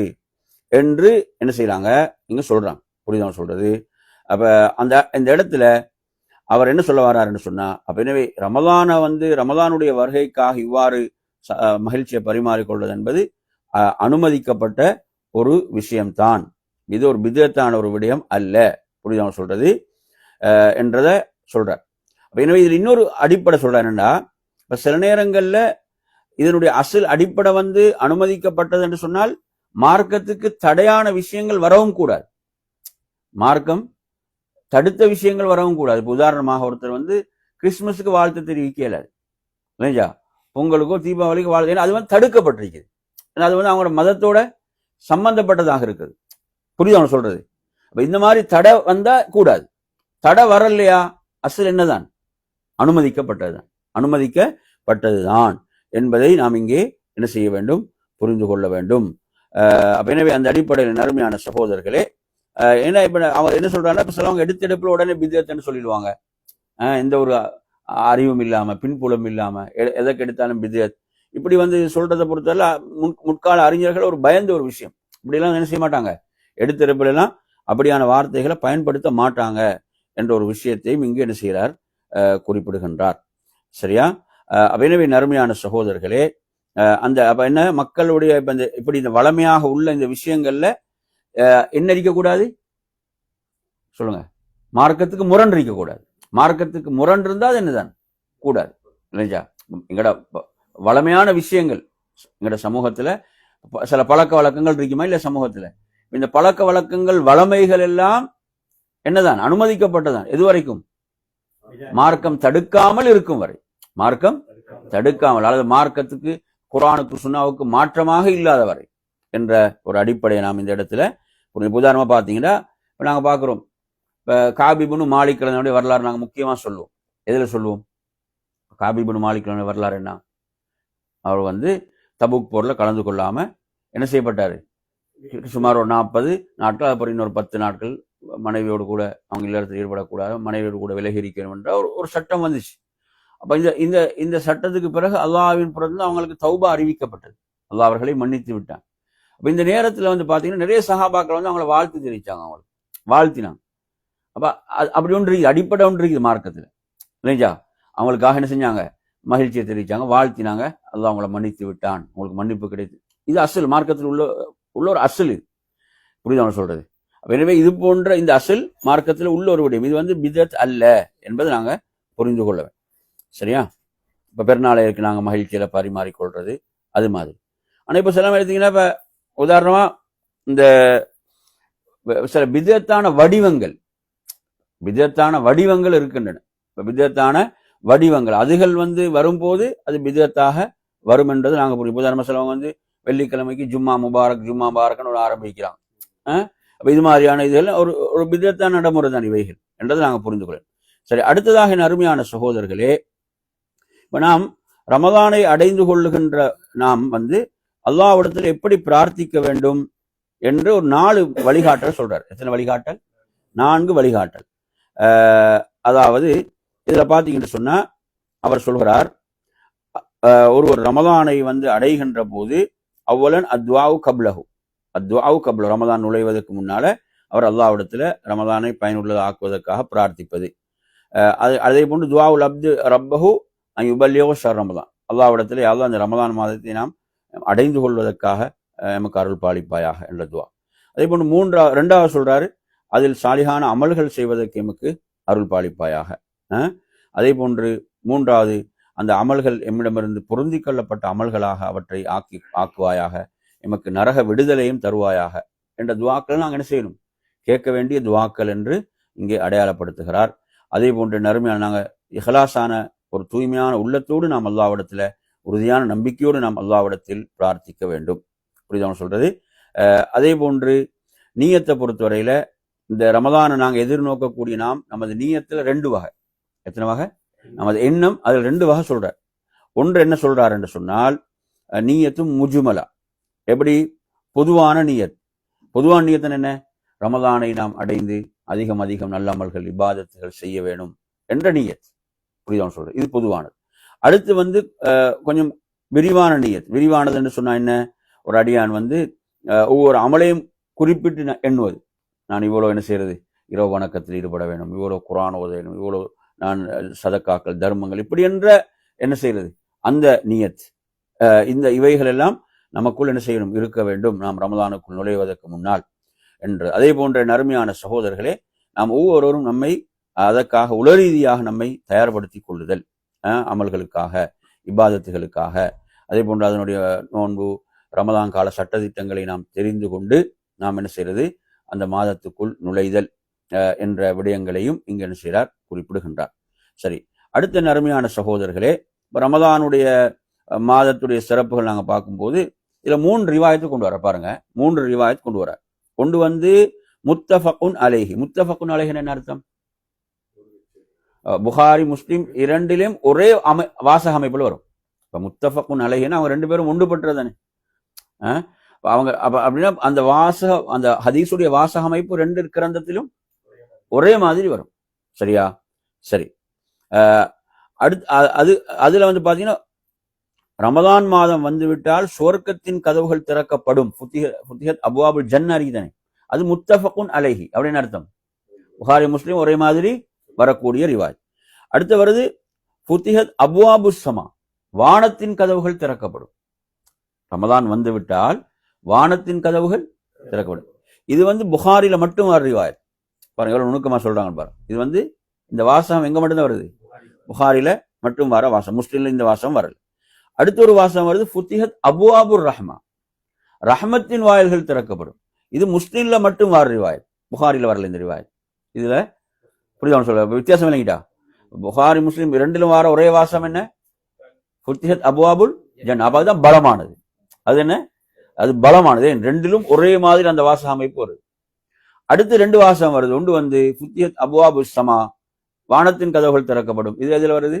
என்று என்ன செய்யறாங்க இங்க சொல்றாங்க. புரியுதா சொல்றது? அப்ப இந்த இடத்துல அவர் என்ன சொல்ல வர்றாருன்னு சொன்னா, அப்ப எனவே ரமலானுடைய வருகைக்காக இவ்வாறு மகிழ்ச்சியை பரிமாறிக்கொள்வது என்பது அனுமதிக்கப்பட்ட ஒரு விஷயம்தான். இது ஒரு பிதஅத்தான ஒரு விடயம் அல்ல. புரியுதா சொல்றது என்றத சொல்றார். அப்ப எனவே இதுல இன்னொரு அடிப்படை சொல்றாரு என்னன்னா, இப்ப சில நேரங்கள்ல இதனுடைய அசல் அடிப்படை அனுமதிக்கப்பட்டது என்று சொன்னால் மார்க்கத்துக்கு தடையான விஷயங்கள் வரவும் கூடாது, மார்க்கம் தடுத்த விஷயங்கள் வரவும் கூடாது. இப்போ உதாரணமாக ஒருத்தர் கிறிஸ்துமஸுக்கு வாழ்த்து தெரிவிக்க இயலாது இல்லையா, பொங்கலுக்கோ தீபாவளிக்கு வாழ்த்து, அது தடுக்கப்பட்டிருக்குது. அது அவங்களோட மதத்தோட சம்பந்தப்பட்டதாக இருக்குது. புரியுது அவன் சொல்றது? அப்ப இந்த மாதிரி தடை வந்தா கூடாது. தடை வரலையா, அசல் என்னதான், அனுமதிக்கப்பட்டதுதான் என்பதை நாம் இங்கே என்ன செய்ய வேண்டும், புரிந்து கொள்ள வேண்டும். எனவே அந்த அடிப்படையில் நறுமையான சகோதரர்களே, ஏன்னா இப்ப அவங்க என்ன சொல்றாங்கன்னா, இப்ப சிலவங்க எடுத்தெடுப்புல உடனே பிதஅத்னு சொல்லிடுவாங்க. எந்த ஒரு அறிவும் இல்லாம, பின்புலம் இல்லாம எதற்கு எடுத்தாலும் பிதஅத் இப்படி சொல்றதை பொறுத்தவரை முற்கால அறிஞர்கள் ஒரு பயந்த ஒரு விஷயம். இப்படி எல்லாம் என்ன செய்ய மாட்டாங்க, எடுத்தெடுப்புல எல்லாம் அப்படியான வார்த்தைகளை பயன்படுத்த மாட்டாங்க என்ற ஒரு விஷயத்தையும் இங்கு என்ன செய்கிறார், குறிப்பிடுகின்றார். சரியா? எனவே நறுமையான சகோதரர்களே, அப்ப என்ன மக்களுடைய இப்படி இந்த வளமையாக உள்ள இந்த விஷயங்கள்ல என்ன இருக்கக்கூடாது சொல்லுங்க, மார்க்கத்துக்கு முரண் இருக்கக்கூடாது. மார்க்கத்துக்கு முரண் இருந்தா அது என்னதான் கூடாது இல்லையா? எங்கட வளமையான விஷயங்கள், எங்கட சமூகத்துல சில பழக்க வழக்கங்கள் இருக்குமா இல்ல, சமூகத்துல இந்த பழக்க வழக்கங்கள் வளமைகள் எல்லாம் என்னதான் அனுமதிக்கப்பட்டதான் எது வரைக்கும், மார்க்கம் தடுக்காமல் இருக்கும் வரை. மார்க்கம் தடுக்காமல், அல்லது மார்க்கத்துக்கு குர்ஆனுக்கு சுன்னாவுக்கு மாற்றமாக இல்லாத வரை என்ற ஒரு அடிப்படையை நாம் இந்த இடத்துல உதாரணமா பாத்தீங்கன்னா, இப்போ நாங்கள் பார்க்குறோம், இப்போ காபிபுன்னு மாலிக் வரலாறு நாங்கள் முக்கியமாக சொல்லுவோம். எதில் சொல்லுவோம்? காபிபுன்னு மாலிக் வரலாறு என்ன? அவர் வந்து தபுக் போரில் கலந்து கொள்ளாமல் என்ன செய்யப்பட்டார்? சுமார் ஒரு 40 நாட்கள், அப்புறம் இன்னொரு 10 நாட்கள் மனைவியோடு கூட அவங்க இல்லறத்தில் ஈடுபடக்கூடாது, மனைவியோடு கூட விலகி இருக்கணும் என்ற ஒரு சட்டம் வந்துச்சு. அப்போ இந்த இந்த சட்டத்துக்கு பிறகு அல்லாஹ்வின் புறத்தில் அவங்களுக்கு தௌபா அறிவிக்கப்பட்டது. அல்லாஹ் அவர்களை மன்னித்து விட்டான். அப்போ இந்த நேரத்தில் வந்து பார்த்தீங்கன்னா நிறைய சஹாபாக்கள் வந்து அவங்கள வாழ்த்து தெரிவித்தாங்க, அவங்களுக்கு வாழ்த்தினாங்க. அப்போ அப்படி ஒன்று இருக்குது, அடிப்படை ஒன்று இருக்குது மார்க்கத்தில் இல்லைங்களா? அவங்களுக்காக என்ன செஞ்சாங்க? மகிழ்ச்சியை தெரிவித்தாங்க, வாழ்த்தினாங்க. அல்லாஹ் அவங்கள மன்னித்து விட்டான், உங்களுக்கு மன்னிப்பு கிடைத்து. இது அசல் மார்க்கத்தில் உள்ள ஒரு அசல். இது புரியுது அவன் சொல்றது? எனவே இது போன்ற இந்த அசல் மார்க்கத்தில் உள்ள ஒரு விடயம். இது வந்து பிதத் அல்ல என்பதை நாங்கள் புரிந்து கொள்ள வேண்டும். சரியா? இப்போ பெருநாளைக்கு நாங்கள் மகிழ்ச்சியில பரிமாறிக்கொள்றது அது மாதிரி. ஆனால் இப்போ சில எடுத்தீங்கன்னா, இப்போ உதாரணமா இந்த சில பிதத்தான வடிவங்கள் இருக்கின்றன. இப்போ பிதத்தான வடிவங்கள் அதுகள் வந்து வரும்போது அது பிதத்தாக வரும் என்றது நாங்கள் புரியும். உதாரணமா சிலவங்க வந்து வெள்ளிக்கிழமைக்கு ஜும்மா முபாரக்னு ஒரு ஆரம்பிக்கிறாங்க. அப்போ இது மாதிரியான இதுகள் ஒரு பிதத்தான நடைமுறை தான் இவைகள் என்றதை நாங்கள் புரிந்து கொள்ளணும். சரி, அடுத்ததாக என் அருமையான சகோதரர்களே, இப்போ நாம் ரமலானை அடைந்து கொள்ளுகின்ற நாம் வந்து அல்லாஹ்விடத்தில் எப்படி பிரார்த்திக்க வேண்டும் என்று ஒரு 4 வழிகாட்டல் சொல்றார். எத்தனை வழிகாட்டல்? 4 வழிகாட்டல். அதாவது இதுல பாத்தீங்கன்னு சொன்னா அவர் சொல்கிறார், ஒரு ரமலானை வந்து அடைகின்ற போது அவ்வளன் அத்வாவு கப்லஹு ரமலான் நுழைவதற்கு முன்னால அவர் அல்லாஹ்விடத்துல ரமலானை பயனுள்ளதாக ஆக்குவதற்காக பிரார்த்திப்பது. அதே போன்று துவாவுல் அப்து ரப்பஹு யுபல்லியோ ஷர் ரமலான், அல்லாஹ்விடத்துல அல்லாஹ் அந்த ரமலான் மாதத்தை நாம் அடைந்து கொள்வதற்காக நமக்கு அருள் பாலிப்பாயாக என்ற துவா. அதே போன்று ரெண்டாவது சொல்றாரு, அதில் சாலிகான அமல்கள் செய்வதற்கு எமக்கு அருள் பாலிப்பாயாக. அதே போன்று மூன்றாவது, அந்த அமல்கள் எம்மிடமிருந்து பொருந்தி கொள்ளப்பட்ட அமல்களாக அவற்றை ஆக்குவாயாக, எமக்கு நரக விடுதலையும் தருவாயாக என்ற துவாக்கள் நாங்கள் என்ன செய்யணும்? கேட்க வேண்டிய துவாக்கள் என்று இங்கே அடையாளப்படுத்துகிறார். அதே போன்று நறுமையான நாங்கள் இஹ்லாஸான ஒரு தூய்மையான உள்ளத்தோடு நாம் அல்லாஹ்விடத்தில் உறுதியான நம்பிக்கையோடு நாம் அல்லாஹ்விடத்தில் பிரார்த்திக்க வேண்டும். புரியுதா சொல்றது? அதே போன்று நீயத்தை பொறுத்தவரையில இந்த ரமலானை நாங்கள் எதிர்நோக்கக்கூடிய நமது நீயத்தில் 2 வகை. எத்தனை வகை? நமது எண்ணம் அதில் 2 வகை சொல்றார். ஒன்று என்ன சொல்றார் என்று சொன்னால், நீயத்தும் முஜுமலா. எப்படி? பொதுவான நீயத். பொதுவான நீயத்தன் என்ன? ரமலானை நாம் அடைந்து அதிகம் நல்ல அமல்கள் இபாதத்துகள் செய்ய வேணும் என்ற நீயத். புரியுதான் சொல்றது? இது பொதுவானது. அடுத்து வந்து கொஞ்சம் விரிவான நீயத். விரிவானது என்று சொன்னா என்ன? ஒரு அடியான் வந்து ஒவ்வொரு அமலையும் குறிப்பிட்டு எண்ணுவது. நான் இவ்வளவு என்ன செய்யறது? இரவு வணக்கத்தில் ஈடுபட வேணும், இவ்வளவு குர்ஆன் ஓத வேணும், இவ்வளவு நான் சதக்காக்கள் தர்மங்கள், இப்படி என்ற என்ன செய்யறது? அந்த நியத். இந்த இவைகள் எல்லாம் நமக்குள் என்ன செய்யணும்? இருக்க வேண்டும், நாம் ரமலானுக்குள் நுழைவதற்கு முன்னால் என்று. அதே போன்ற நறுமையான சகோதரர்களே, நாம் ஒவ்வொருவரும் நம்மை அதற்காக உளரீதியாக நம்மை தயார்படுத்தி கொள்ளுதல், அமல்களுக்காக, இபாதத்துகளுக்காக. அதே போன்று அதனுடைய நோன்பு ரமலான் கால சட்டதிட்டங்களை நாம் தெரிந்து கொண்டு நாம் என்ன செய்யறது? அந்த மாதத்துக்குள் நுழைதல் என்ற விடயங்களையும் இங்கு என்ன செய்கிறார்? குறிப்பிடுகின்றார். சரி, அடுத்த நறுமையான சகோதரர்களே, ரமலானுடைய மாதத்துடைய சிறப்புகள் நாங்கள் பார்க்கும்போது இதில் 3 ரிவாயத்து கொண்டு வர பாருங்க. 3 ரிவாயத் கொண்டு வர. கொண்டு வந்து முத்தஃபகுன் அலைஹி. முத்தஃபகுன் அலைஹி என்ன அர்த்தம்? புகாரி முஸ்லிம் இரண்டிலும் ஒரே வாசக அமைப்பில் வரும். இப்போ முத்தஃபகுன் அலைஹின்னா அவங்க 2 பேரும் ஒன்றுபட்டது தானே. அவங்க அப்படின்னா அந்த ஹதீஸுடைய வாசக அமைப்பு 2 கிரந்தத்திலும் ஒரே மாதிரி வரும். சரியா? சரி. அதுல வந்து பாத்தீங்கன்னா, ரமலான் மாதம் வந்துவிட்டால் சுவர்க்கத்தின் கதவுகள் திறக்கப்படும். ஃபுத்திஹத் அப்வாபுல் ஜன்னah அறிதானே, அது முத்தஃபகுன் அலைஹி அப்படின்னு அர்த்தம். புகாரி முஸ்லிம் ஒரே மாதிரி வரக்கூடிய ரிவாயத். அடுத்து வருது ஃபுத்திஹத் அப்வாபுஸ் ஸமா, வானத்தின் கதவுகள் திறக்கப்படும். ரமலான் வந்துவிட்டால் வானத்தின் கதவுகள் திறக்கப்படும். இது வந்து புகாரில மட்டும் வர ரிவாயத். பாருங்க எவ்வளவு நுணுக்கமா சொல்றாங்க பாருங்க. இது வந்து இந்த வாசகம் எங்க மட்டும்தான் வருது? புகாரில மட்டும் வர வாசம். முஸ்லிம்ல இந்த வாசகம் வரல. அடுத்த ஒரு வாசகம் வருது ஃபுத்திஹத் அப்வாபுர் ரஹ்மா, ரஹ்மத்தின் வாயில்கள் திறக்கப்படும். இது முஸ்லிம்ல மட்டும் வர ரிவாயத், புகாரில வரல இந்த ரிவாயத். இதுல புரியுதா சொல்ல? வித்தியாசம் இல்லைங்கிட்டா? புகாரி முஸ்லிம் 2லும் வர ஒரே வாசம் என்ன? ஃபுத்திஹத் அப்வாபுல் ஜன்னah. அப்ப அதுதான் பலமானது. அது என்ன? அது பலமானது. 2லும் ஒரே மாதிரி அந்த வாசக அமைப்பு வருது. அடுத்து 2 வாசகம் வருது. ஒன்று வந்து ஃபுத்தியத் அபுவாபு ஸமா, வானத்தின் கதவுகள் திறக்கப்படும். இது எதில் வருது?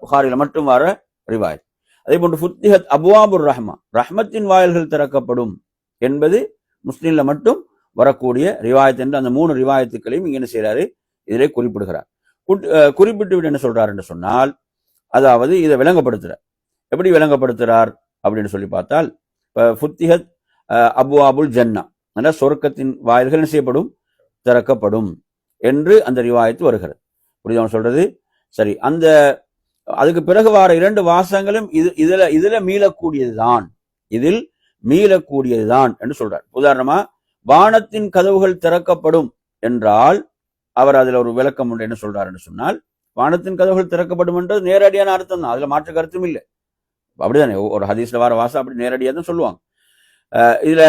புகாரில மட்டும் வர ரிவாயத். அதே போன்று ஃபுத்திஹத் அபுவாபுர் ரஹ்மா, ரஹ்மத்தின் வாயில்கள் திறக்கப்படும் என்பது முஸ்லிம்ல மட்டும் வரக்கூடிய ரிவாயத் என்று அந்த 3 ரிவாயத்துக்களையும் இங்க என்ன செய்யறாரு, இதிலே குறிப்பிடுகிறார். குறிப்பிட்டு விட்டு என்ன சொல்றார் என்று சொன்னால், அதாவது இதை விளங்கப்படுத்துறார். எப்படி விளங்கப்படுத்துறார் அப்படின்னு சொல்லி பார்த்தால், ஃபுத்திஹத் அபுவாபுல் ஜன்னா, சொர்க்கத்தின் வாயில்கள் என்ன செய்யப்படும், திறக்கப்படும் என்று அந்த ரிவாயத்து வருகிறது. புரியுது அவன் சொல்றது? சரி, அந்த அதுக்கு பிறகு வார 2 வாசகங்களும் இதுல மீளக்கூடியதுதான், இதில் மீளக்கூடியதுதான் என்று சொல்றார். உதாரணமா, வானத்தின் கதவுகள் திறக்கப்படும் என்றால் அவர் அதுல ஒரு விளக்கம் உண்டு. என்ன சொல்றார் என்று சொன்னால், வானத்தின் கதவுகள் திறக்கப்படும் என்றது நேரடியான அர்த்தம் தான், அதுல மாற்று கருத்தும் இல்லை. அப்படிதானே ஒரு ஹதீஸ்ல வார வாசம் அப்படி நேரடியாக தான் சொல்லுவாங்க. இதுல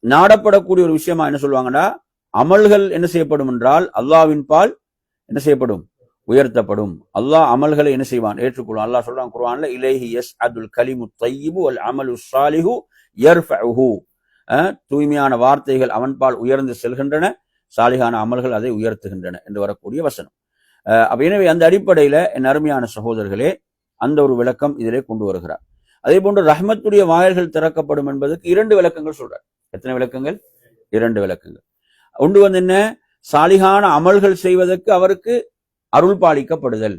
நாடப்படக்கூடிய ஒரு விஷயமா என்ன சொல்லுவாங்கன்னா, அமல்கள் என்ன செய்யப்படும் என்றால் அல்லாஹ்வின் பால் என்ன செய்யப்படும், உயர்த்தப்படும். அல்லாஹ் அமல்களை என்ன செய்வான், ஏற்றுக்கொள்வான். அல்லாஹ் சொல்றான் குர்ஆன்ல, இலைஹி யஸ்அதுல் கலிமு தையிபு வல் அமலு ஸாலிஹு யர்ஃபஉஹு, தூய்மையான வார்த்தைகள் அவன் பால் உயர்ந்து செல்கின்றன, சாலிகான அமல்கள் அதை உயர்த்துகின்றன என்று வரக்கூடிய வசனம். எனவே அந்த அடிப்படையில என் அருமையான சகோதரர்களே, அந்த ஒரு விளக்கம் இதிலே கொண்டு வருகிறார். அதே போன்று ரஹ்மத்துடைய வாயில்கள் திறக்கப்படும் என்பதற்கு 2 விளக்கங்கள் சொல்றார். எத்தனை விளக்கங்கள்? 2 விளக்கங்கள். ஒன்று வந்து என்ன, சாலிகான அமல்கள் செய்வதற்கு அவருக்கு அருள் பாலிக்கப்படுதல்,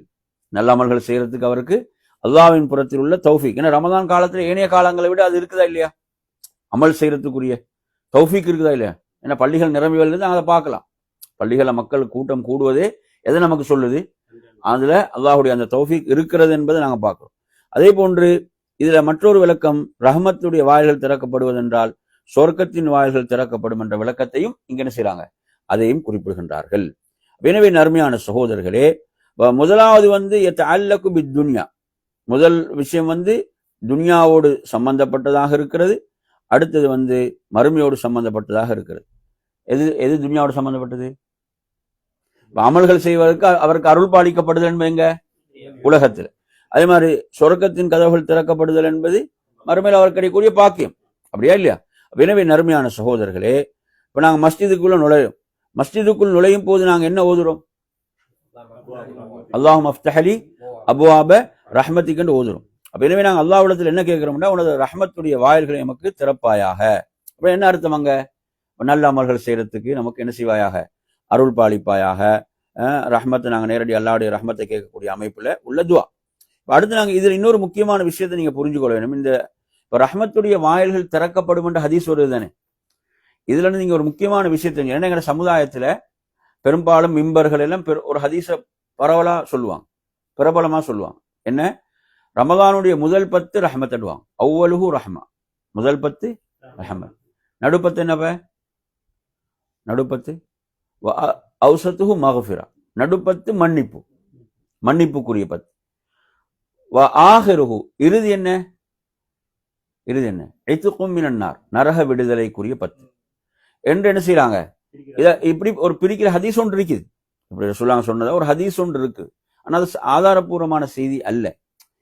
நல்ல அமல்கள் செய்யறதுக்கு அவருக்கு அல்லாஹ்வின் புறத்தில் உள்ள தௌஃபீக். ஏன்னா ரமதான் காலத்துல ஏனைய காலங்களை விட அது இருக்குதா இல்லையா, அமல் செய்யறதுக்குரிய தௌஃபீக் இருக்குதா இல்லையா? ஏன்னா பள்ளிகள் நிரம்பி வருது, அதை பார்க்கலாம். பள்ளிகளை மக்கள் கூட்டம் கூடுவதே எதை நமக்கு சொல்லுது, அதுல அல்லாஹுடைய அந்த தௌஃபீக் இருக்கிறது என்பதை நாங்க பார்க்கிறோம். அதே போன்று இதுல மற்றொரு விளக்கம், ரஹ்மத்துடைய வாயில்கள் திறக்கப்படுவதென்றால் சொர்க்கத்தின் வாயில்கள் திறக்கப்படும் என்ற விளக்கத்தையும் இங்க என்ன செய்யறாங்க, அதையும் குறிப்பிடுகின்றார்கள். எனவே நறுமையான சகோதரர்களே, முதலாவது வந்து யதஅல்லகு பித்துன்யா, முதல் விஷயம் வந்து துன்யாவோடு சம்பந்தப்பட்டதாக இருக்கிறது. அடுத்தது வந்து மறுமையோடு சம்பந்தப்பட்டதாக இருக்கிறது. எது துன்யாவோடு சம்பந்தப்பட்டது? அமல்கள் செய்வதற்கு அவருக்கு அருள் பாலிக்கப்படுதல் என்பது எங்க, உலகத்தில். அதே மாதிரி சொர்க்கத்தின் கதவுகள் திறக்கப்படுதல் என்பது மறுமையில் அவர் கிடைக்கக்கூடிய பாக்கியம். அப்படியா இல்லையா? எனவே நறுமையான சகோதரர்களே, இப்ப நாங்க மஸ்ஜிதுக்குள் நுழையும் போது நாங்க என்ன ஓதுறோம்? அல்லாஹும் அஃப்தஹலி அபுவாப ரஹ்மத்திக் என்று ஓதுறோம். அப்ப எனவே நாங்க அல்லாஹ்விடத்தில் என்ன கேட்கிறோம்னா, உனது ரஹ்மத்துடைய வாயில்களை நமக்கு திறப்பாயாக. அப்ப என்ன அர்த்தம் அங்க? நல்ல அமல்கள் செய்யறதுக்கு நமக்கு என்ன செய்வாயாக, அருள் பாலிப்பாயாக. ரஹ்மத்தை நாங்க நேரடி அல்லாஹ்வுடைய ரஹ்மத்தை கேட்கக்கூடிய அமைப்புல உள்ள துவா. அடுத்து நாங்க இதுல இன்னொரு முக்கியமான விஷயத்தை நீங்க புரிஞ்சுக்கொள்ள வேண்டும். இந்த ரஹ்மத்துடைய வாயில்கள் திறக்கப்படும் என்ற ஹதீஸ் வருது தானே, இதுல இருந்து நீங்க ஒரு முக்கியமான விஷயத்தை, ஏன்னா எங்க சமுதாயத்துல பெரும்பாலும் மிம்பர்கள் எல்லாம் ஒரு ஹதீஸ பரவலா சொல்லுவாங்க, பிரபலமா சொல்லுவாங்க. என்ன? ரமதானுடைய முதல் 10 ரஹ்மத் அடுவாங்க. அவ்வலுஹு ரஹ்மா, முதல் 10 ரஹ்மத். நடுப்பத்து என்னப்ப? நடுப்பத்து அவுசத்துஹு மக்ஃபிரா, நடுப்பத்து மன்னிப்பு, மன்னிப்புக்குரிய 10. ஆஹிருஹு, இறுதி என்ன? இறுதி என்ன? இத்கும் மினன் நார், நரக விடுதலைக்குரிய 10 என்று என்ன செய்யறாங்க. இத இப்படி ஒரு பிரிக்கிற ஹதீஸ் ஒன்று இருக்குது. இப்படி சொல்லாங்க சொன்னதா ஒரு ஹதீஸ் ஒன்று இருக்கு. ஆனா அது ஆதாரபூர்வமான செய்தி அல்ல.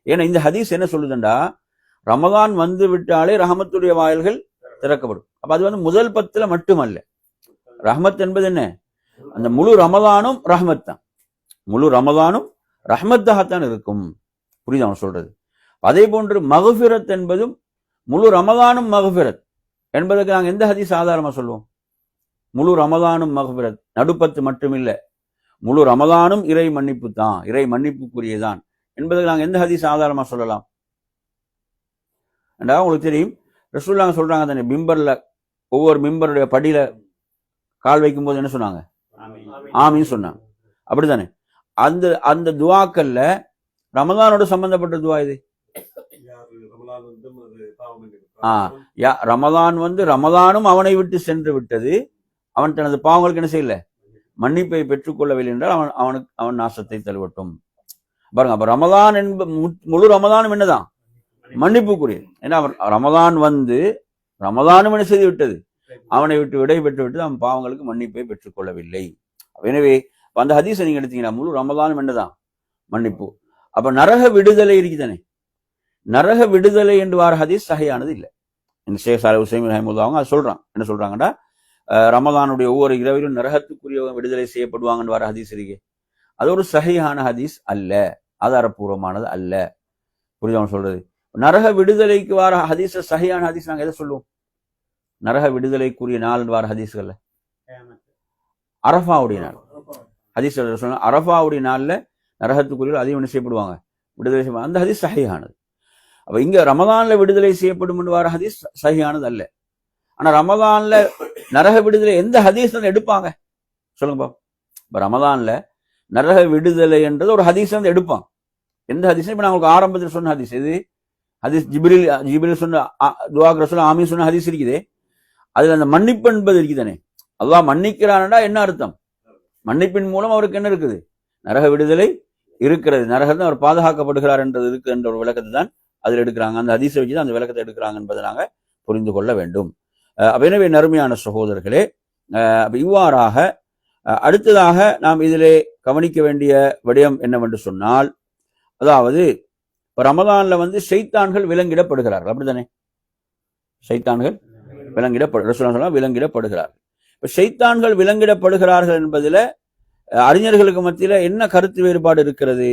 ஏன்னா இந்த ஹதீஸ் என்ன சொல்லுதுண்டா, ரமதான் வந்து விட்டாலே ரஹமத்துடைய வாயில்கள் திறக்கப்படும். அப்ப அது வந்து முதல் 10 மட்டுமல்ல. ரஹ்மத் என்பது என்ன? அந்த முழு ரமதானும் ரஹ்மத் தான், முழு ரமதானும் ரஹ்மத்தாகத்தான் இருக்கும். புரியுது அவன் சொல்றது? அதே போன்று மக்ஃபிரத் என்பதும் முழு ரமதானும் மக்ஃபிரத் என்பதற்கு நாங்கள் எந்த ஹதீஸ் ஆதாரமா சொல்லுவோம்? முழு ரமதானும் மக்ஃபிரத், நடுப்பத்து மட்டுமில்லை, முழு ரமதானும் இறை மன்னிப்பு தான், இறை மன்னிப்புக்குரியதான் என்பதற்கு நாங்கள் எந்த ஹதீஸ் ஆதாரமா சொல்லலாம்? உங்களுக்கு தெரியும், ரசூலுல்லாஹ் சொல்றாங்க தானே, மிம்பர்ல ஒவ்வொரு மிம்பருடைய படியில கால் வைக்கும் போது என்ன சொன்னாங்க? ஆமீன் சொன்னாங்க. அப்படித்தானே? அந்த அந்த துவாக்கல்ல ரமதானோட சம்பந்தப்பட்ட துவா இது. ரமதான் வந்து ரமதானும் அவனை விட்டு சென்று விட்டது, அவன் தனது பாவங்களுக்கு என்ன செய்யல, மன்னிப்பை பெற்றுக்கொள்ளவில்லை என்றால் அவன் நாசத்தை தழுவட்டும். பாருங்க, அப்ப ரமதான் முழு ரமதானும் என்னதான்? மன்னிப்புக்குரிய. ஏன்னா அவன் ரமதான் வந்து ரமதானும் என்ன செய்து விட்டது, அவனை விட்டு விடை பெற்று விட்டு அவன் பாவங்களுக்கு மன்னிப்பை பெற்றுக் கொள்ளவில்லை. எனவே அந்த ஹதீஸை நீங்க எடுத்தீங்கன்னா முழு ரமதானும் என்னதான்? மன்னிப்பு. அப்ப நரக விடுதலை இருக்குதானே, நரக விடுதலை என்று வார ஹதீஸ் சஹீஹானது இல்லை. ஷேக் சாலிஹ் உஸைமீன் ரஹிமஹுல்லாஹ் அவங்க சொல்றாங்க. என்ன சொல்றாங்கன்னா, ரமலானுடைய ஒவ்வொரு இரவிலும் நரகத்துக்குரிய விடுதலை செய்யப்படுவாங்கன்னு வர ஹதீஸ் இருக்கு. அது ஒரு சஹீஹான ஹதீஸ் அல்ல, ஆதாரபூர்வமானது அல்ல. புரியுதா சொல்றது? நரக விடுதலைக்கு வர ஹதீஸ் சஹீஹான ஹதீஸ் நாங்க எதை சொல்லுவோம்? நரக விடுதலைக்குரிய நாள் வர ஹதீஸ்கள்ல அரஃபாவுடைய நாள் ஹதீஸ் சொல்ல, அரஃபாவுடைய நாள்ல நரகத்துக்குரிய அதிகம் என்ன செய்யப்படுவாங்க, விடுதலை செய்ய, அந்த ஹதீஸ் சஹீஹானது. அப்ப இங்க ரமலான்ல விடுதலை செய்யப்படும் வர ஹதீஸ் சஹீஹானது அல்ல. ஆனா ரமலான்ல நரக விடுதலை எந்த ஹதீஸ் எடுப்பாங்க சொல்லுங்க பாப்போம். இப்ப ரமலான்ல நரக விடுதலை என்றது ஒரு ஹதீஸ் வந்து எடுப்பாங்க. எந்த ஹதீஸ்? இப்ப நான் உங்களுக்கு ஆரம்பத்தில் சொன்ன ஹதீஸ் இது ஹதீஸ் ஜிப்ரீல் சொன்ன துஆக்கு ரசூல் ஆமீன் சொன்ன ஹதீஸ் இருக்குது. அதுல அந்த மன்னிப்பு என்பது இருக்குதானே, அல்லாஹ் மன்னிக்கிறான்டா என்ன அர்த்தம்? மன்னிப்பின் மூலம் அவருக்கு என்ன இருக்குது? நரக விடுதலை இருக்கிறது, நரகத்தை அவர் பாதுகாக்கப்படுகிறார் என்றது இருக்கு என்ற ஒரு விளக்கத்தை தான் அதில் எடுக்கிறாங்க. அந்த ஹதீஸை வச்சுதான் அந்த விளக்கத்தை எடுக்கிறாங்க என்பதை நாங்க புரிந்து கொள்ள வேண்டும். எனவே நறுமையான சகோதரர்களே, இவ்வாறாக அடுத்ததாக நாம் இதிலே கவனிக்க வேண்டிய விடயம் என்னவென்று சொன்னால், அதாவது இப்ப ரமலான்ல வந்து ஷைத்தான்கள் விலங்கிடப்படுகிறார்கள், அப்படித்தானே? ஷைத்தான்கள் விலங்கிடப்படுகிறார்கள். இப்ப ஷைத்தான்கள் விலங்கிடப்படுகிறார்கள் என்பதுல அறிஞர்களுக்கு மத்தியில என்ன கருத்து வேறுபாடு இருக்கிறது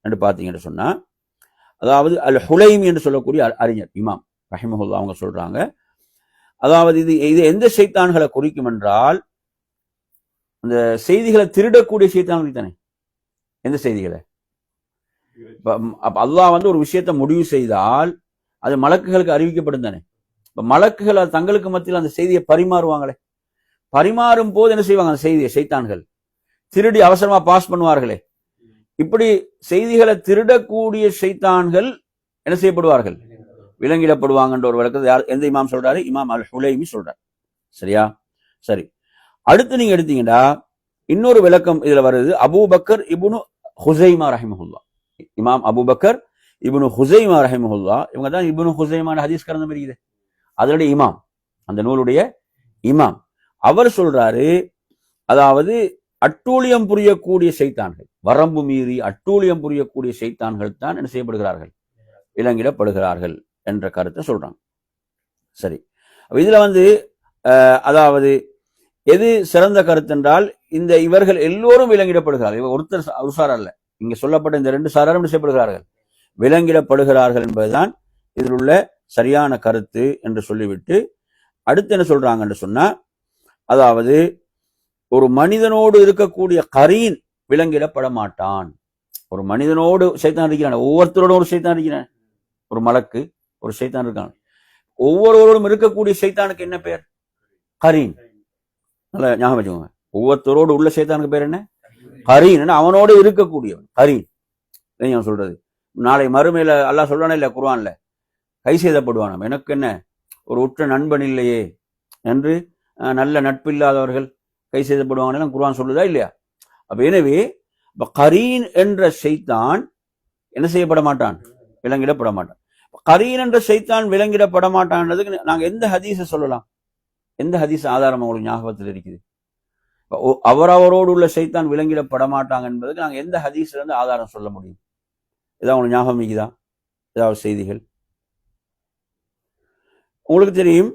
என்று பார்த்தீங்கன்னு சொன்னா, அதாவது அல் ஹுலைமி என்று சொல்லக்கூடிய அறிஞர் இமாம் ரஹிமஹுல்லாஹ் அவங்க சொல்றாங்க, அதாவது இது எந்த ஷைத்தான்களை குறிக்கும் என்றால், அந்த செய்திகளை திருடக்கூடிய ஷைத்தான்கள் தானே. எந்த செய்திகளை? அல்லாஹ் வந்து ஒரு விஷயத்தை முடிவு செய்தால் அது மலக்குகளுக்கு அறிவிக்கப்படும் தானே. இப்ப மலக்குகள் தங்களுக்கு மத்தியில் அந்த செய்தியை பரிமாறுவாங்களே, பரிமாறும் போது என்ன செய்வாங்க? அந்த செய்தியை ஷைத்தான்கள் திருடி அவசரமா பாஸ் பண்ணுவார்களே. இப்படி செய்திகளை திருடக்கூடிய ஷைத்தான்கள் என்ன செய்யப்படுவார்கள்? விலங்கிடப்படுவாங்கன்ற ஒரு விளக்கத்தை யார், எந்த இமாம் சொல்றாரு? இமாம் அல் ஹுலைமி சொல்றார். சரியா? சரி. அடுத்து நீங்க எடுத்தீங்கன்னா இன்னொரு விளக்கம் இதுல வருது. அபூபக்கர் இப்னு ஹுஸைமா ரஹிமஹுல்லாஹ், இமாம் அபூபக்கர் இப்னு ஹுஸைமா ரஹிமஹுல்லாஹ், இவங்க தான் இப்னு ஹுஸைமான ஹதீஸ் கரந்தம் இருக்குது, அதனுடைய இமாம், அந்த நூலுடைய இமாம். அவர் சொல்றாரு, அதாவது அட்டூழியம் புரியக்கூடிய ஷைத்தான்கள், வரம்பு மீறி அட்டூழியம் புரியக்கூடிய ஷைத்தான்கள் தான் என்ன செய்யப்படுகிறார்கள்? விலங்கிடப்படுகிறார்கள் என்ற கருத்தை சொல்றாங்க. சரி, இதுல வந்து அதாவது எது சிறந்த கருத்து என்றால், இந்த இவர்கள் எல்லோரும் விலங்கிடப்படுகிறார்கள், இவங்க ஒருத்தர் ஒரு சார் அல்ல, இங்க சொல்லப்பட்ட இந்த ரெண்டு சாராரும் செய்யப்படுகிறார்கள், விலங்கிடப்படுகிறார்கள் என்பதுதான் இதில் உள்ள சரியான கருத்து என்று சொல்லிவிட்டு அடுத்து என்ன சொல்றாங்க என்று சொன்னா, அதாவது ஒரு மனிதனோடு இருக்கக்கூடிய கரீன் விலங்கிடப்பட மாட்டான். ஒரு மனிதனோடு சைத்தான் இருக்கிறான், ஒவ்வொருத்தரோடும் ஒரு சைத்தான் இருக்கிறான், ஒரு மலக்கு ஒரு சைத்தான் இருக்கான், ஒவ்வொருவரோடும் இருக்கக்கூடிய சைத்தானுக்கு என்ன பெயர்? கரீன். நல்ல ஞாபகம் வச்சுக்கோங்க, ஒவ்வொருத்தரோடு உள்ள சைத்தானுக்கு பேர் என்ன? கரீன். அவனோடு இருக்கக்கூடியவன் கரீன். அவன் சொல்றது நாளை மறுமையில அல்லாஹ் சொல்றானே இல்ல குர்ஆன்ல, கை செய்தப்படுவான், எனக்கு என்ன ஒரு உற்ற நண்பன் இல்லையே என்று, நல்ல நட்பில்லாதவர்கள் கை செய்தப்படுவாங்க குர்ஆன் சொல்லுதா இல்லையா? அப்ப எனவே கரீன் என்ற ஷைத்தான் என்ன செய்யப்பட மாட்டான்? விலங்கிடப்பட மாட்டான். கரீன் என்ற ஷைத்தான் விலங்கிடப்பட மாட்டான்றதுக்கு நாங்க எந்த ஹதீஸை சொல்லலாம்? எந்த ஹதீஸ் ஆதாரம் உங்களுக்கு ஞாபகத்தில் இருக்குது? அவரோடு உள்ள ஷைத்தான் விலங்கிடப்பட மாட்டாங்க என்பதுக்கு நாங்க எந்த ஹதீஸ்ல இருந்து ஆதாரம் சொல்ல முடியும்? ஏதாவது உங்களுக்கு ஞாபகம் இருக்குதா? ஏதாவது செய்திகள் உங்களுக்கு தெரியும்?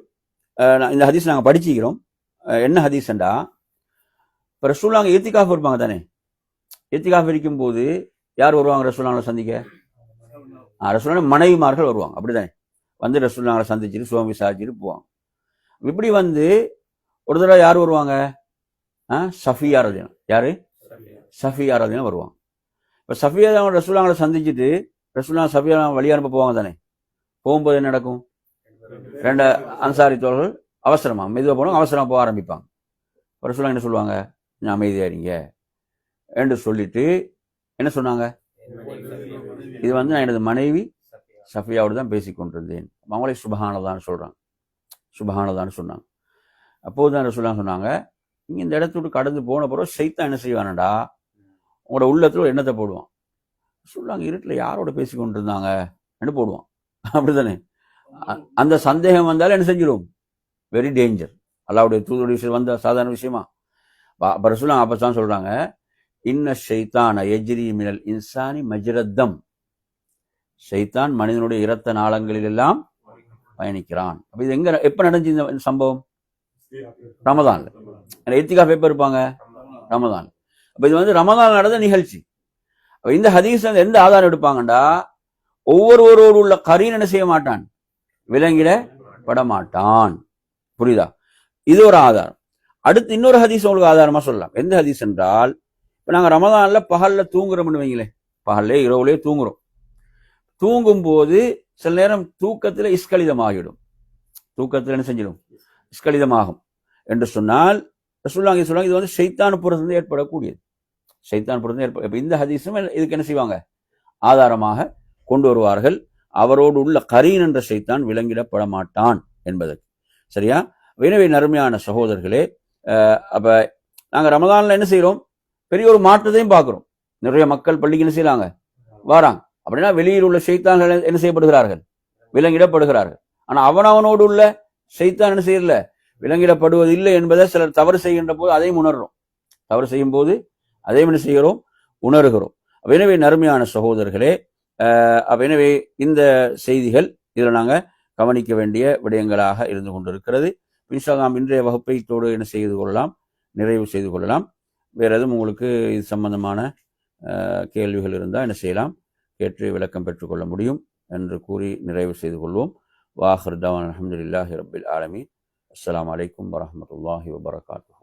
இந்த ஹதீஸ் நாங்க படிச்சுக்கிறோம். என்ன ஹதீஸ்ண்டா, இப்ப ரசூலுல்லாஹ் இத்திகாஃப் இருப்பாங்க தானே, இத்திகாஃப் இருக்கும் போது யார் வருவாங்க ரசூலுல்லாஹ் சந்திக்க? ரசூலுல்லாஹ் மனைவிமார்கள் வருவாங்க, அப்படித்தானே? வந்து ரசூலுல்லாஹ் சந்திச்சுட்டு சுகம் விசாரிச்சுட்டு போவாங்க. இப்படி வந்து ஒரு தடவை யார் வருவாங்க? சஃபியா ரலியல்லாஹு, யாரு? சஃபியா ரலியல்லாஹு வருவாங்க. இப்ப சஃபியா ரசூலுல்லாஹ் சந்திச்சுட்டு ரசூலுல்லாஹ் சஃபியா வழி அனுப்ப போவாங்க தானே. போகும்போது என்ன நடக்கும்? ரெண்டு அன்சாரி தோழர்கள் அவசரமா மெதுவாக போனவங்க அவசரமா போக ஆரம்பிப்பாங்க. ரசூலுல்லாஹ் என்ன சொல்லுவாங்க? நான் அமைதியாயிருங்க என்று சொல்லிட்டு என்ன சொன்னாங்க? இது வந்து நான் எனது மனைவி சஃபியாவோடு தான் பேசிக் கொண்டிருந்தேன். அவங்களே சுபஹானல்லாஹ்னு சொல்றாங்க, சுபஹானல்லாஹ்னு சொன்னாங்க. அப்போதுதான் ரசூலுல்லாஹ் சொன்னாங்க, நீங்க இந்த இடத்த விட்டு கடந்து போன பிறகு ஷைத்தான் என்ன செய்வானடா, உங்களோட உள்ளத்துல ஒரு எண்ணத்தை போடுவான். சொல்லுவாங்க, இருட்டுல யாரோட பேசி கொண்டிருந்தாங்க என்று போடுவான், அப்படித்தானே? அந்த சந்தேகம் வந்தாலும் என்ன செஞ்சிடும்? Very danger. அல்லாஹ்வுடைய தூதருடைய விஷயம் வந்த சாதாரண விஷயமா? ரசூலுல்லாஹ் அப்பதான் சொல்றாங்க, இன்ன ஷைத்தான யஜ்ரி மினல் இன்சானி மஜ்ரத்தம், ஷைத்தான் மனிதனுடைய இரத்த நாளங்களில் எல்லாம் பயணிக்கிறான். அப்ப இது எங்க எப்ப நடந்துச்சு இந்த சம்பவம்? ரமதான்ல. இத்திகாஃப் எப்ப இருப்பாங்க? ரமதான். அப்ப இது வந்து ரமதான் நடந்த நிகழ்ச்சி. இந்த ஹதீஸ் எந்த ஆதாரம் எடுப்பாங்கண்டா, ஒவ்வொருவரோடு உள்ள கரீன் என்ன செய்ய மாட்டான், விலங்கிடப்பட மாட்டான். புரியுதா? இது ஒரு ஆதாரம். அடுத்து இன்னொரு ஹதீஸ் உங்களுக்கு ஆதாரமா சொல்லலாம். எந்த ஹதீஸ் என்றால், இப்ப நாங்க ரமதான்ல பகல்ல தூங்குறோம்னு வைங்களே, பகல்லே இரவுலே தூங்குறோம். தூங்கும் போது சில நேரம் தூக்கத்துல இஸ்கலிதமாகிடும். தூக்கத்துல என்ன செஞ்சிடும்? இஸ்கலிதமாகும் என்று சொன்னால் ரசூலுல்லாஹி சொல்றாங்க, இது வந்து ஷைத்தான் புறத்திலிருந்து ஏற்படக்கூடியது. ஷைத்தான் புறத்திலிருந்து இந்த ஹதீஸும் இதுக்கு என்ன செய்வாங்க, ஆதாரமாக கொண்டு வருவார்கள். அவரோடு உள்ள கரீன் என்ற ஷைத்தான் விலங்கிடப்பட மாட்டான் என்பதற்கு. சரியா? எனவே நறுமையான சகோதரர்களே, அப்ப நாங்க ரமதான்ல என்ன செய்யறோம், பெரிய ஒரு மாற்றத்தையும் பார்க்கிறோம். நிறைய மக்கள் பள்ளிக்கு என்ன செய்யறாங்க, வாராங்க. அப்படின்னா வெளியில் உள்ள ஷைத்தான்கள் என்ன செய்யப்படுகிறார்கள், விலங்கிடப்படுகிறார்கள். ஆனா அவனோடு உள்ள ஷைத்தான் என்ன செய்யல, விலங்கிடப்படுவது இல்லை என்பதை சிலர் தவறு செய்கின்ற போது அதையும் உணர்றோம். தவறு செய்யும் போது அதையும் என்ன செய்கிறோம், உணர்கிறோம். எனவே நறுமையான சகோதரர்களே, எனவே இந்த செய்திகள் இதில் நாங்கள் கவனிக்க வேண்டிய விடயங்களாக இருந்து கொண்டிருக்கிறது. இன்ஷா அல்லாஹ் இன்றைய வகுப்பை இதோடு என்ன செய்து கொள்ளலாம், நிறைவு செய்து கொள்ளலாம். வேறு எதுவும் உங்களுக்கு இது சம்பந்தமான கேள்விகள் இருந்தால் என்ன செய்யலாம், கேட்டு விளக்கம் பெற்றுக்கொள்ள முடியும் என்று கூறி நிறைவு செய்து கொள்வோம். வாஹிர் தவான் அல்ஹம்துலில்லாஹி ரப்பில் ஆலமீன். அஸ்ஸலாமு அலைக்கும் வரஹ்மத்துல்லாஹி வபரகாத்துஹு.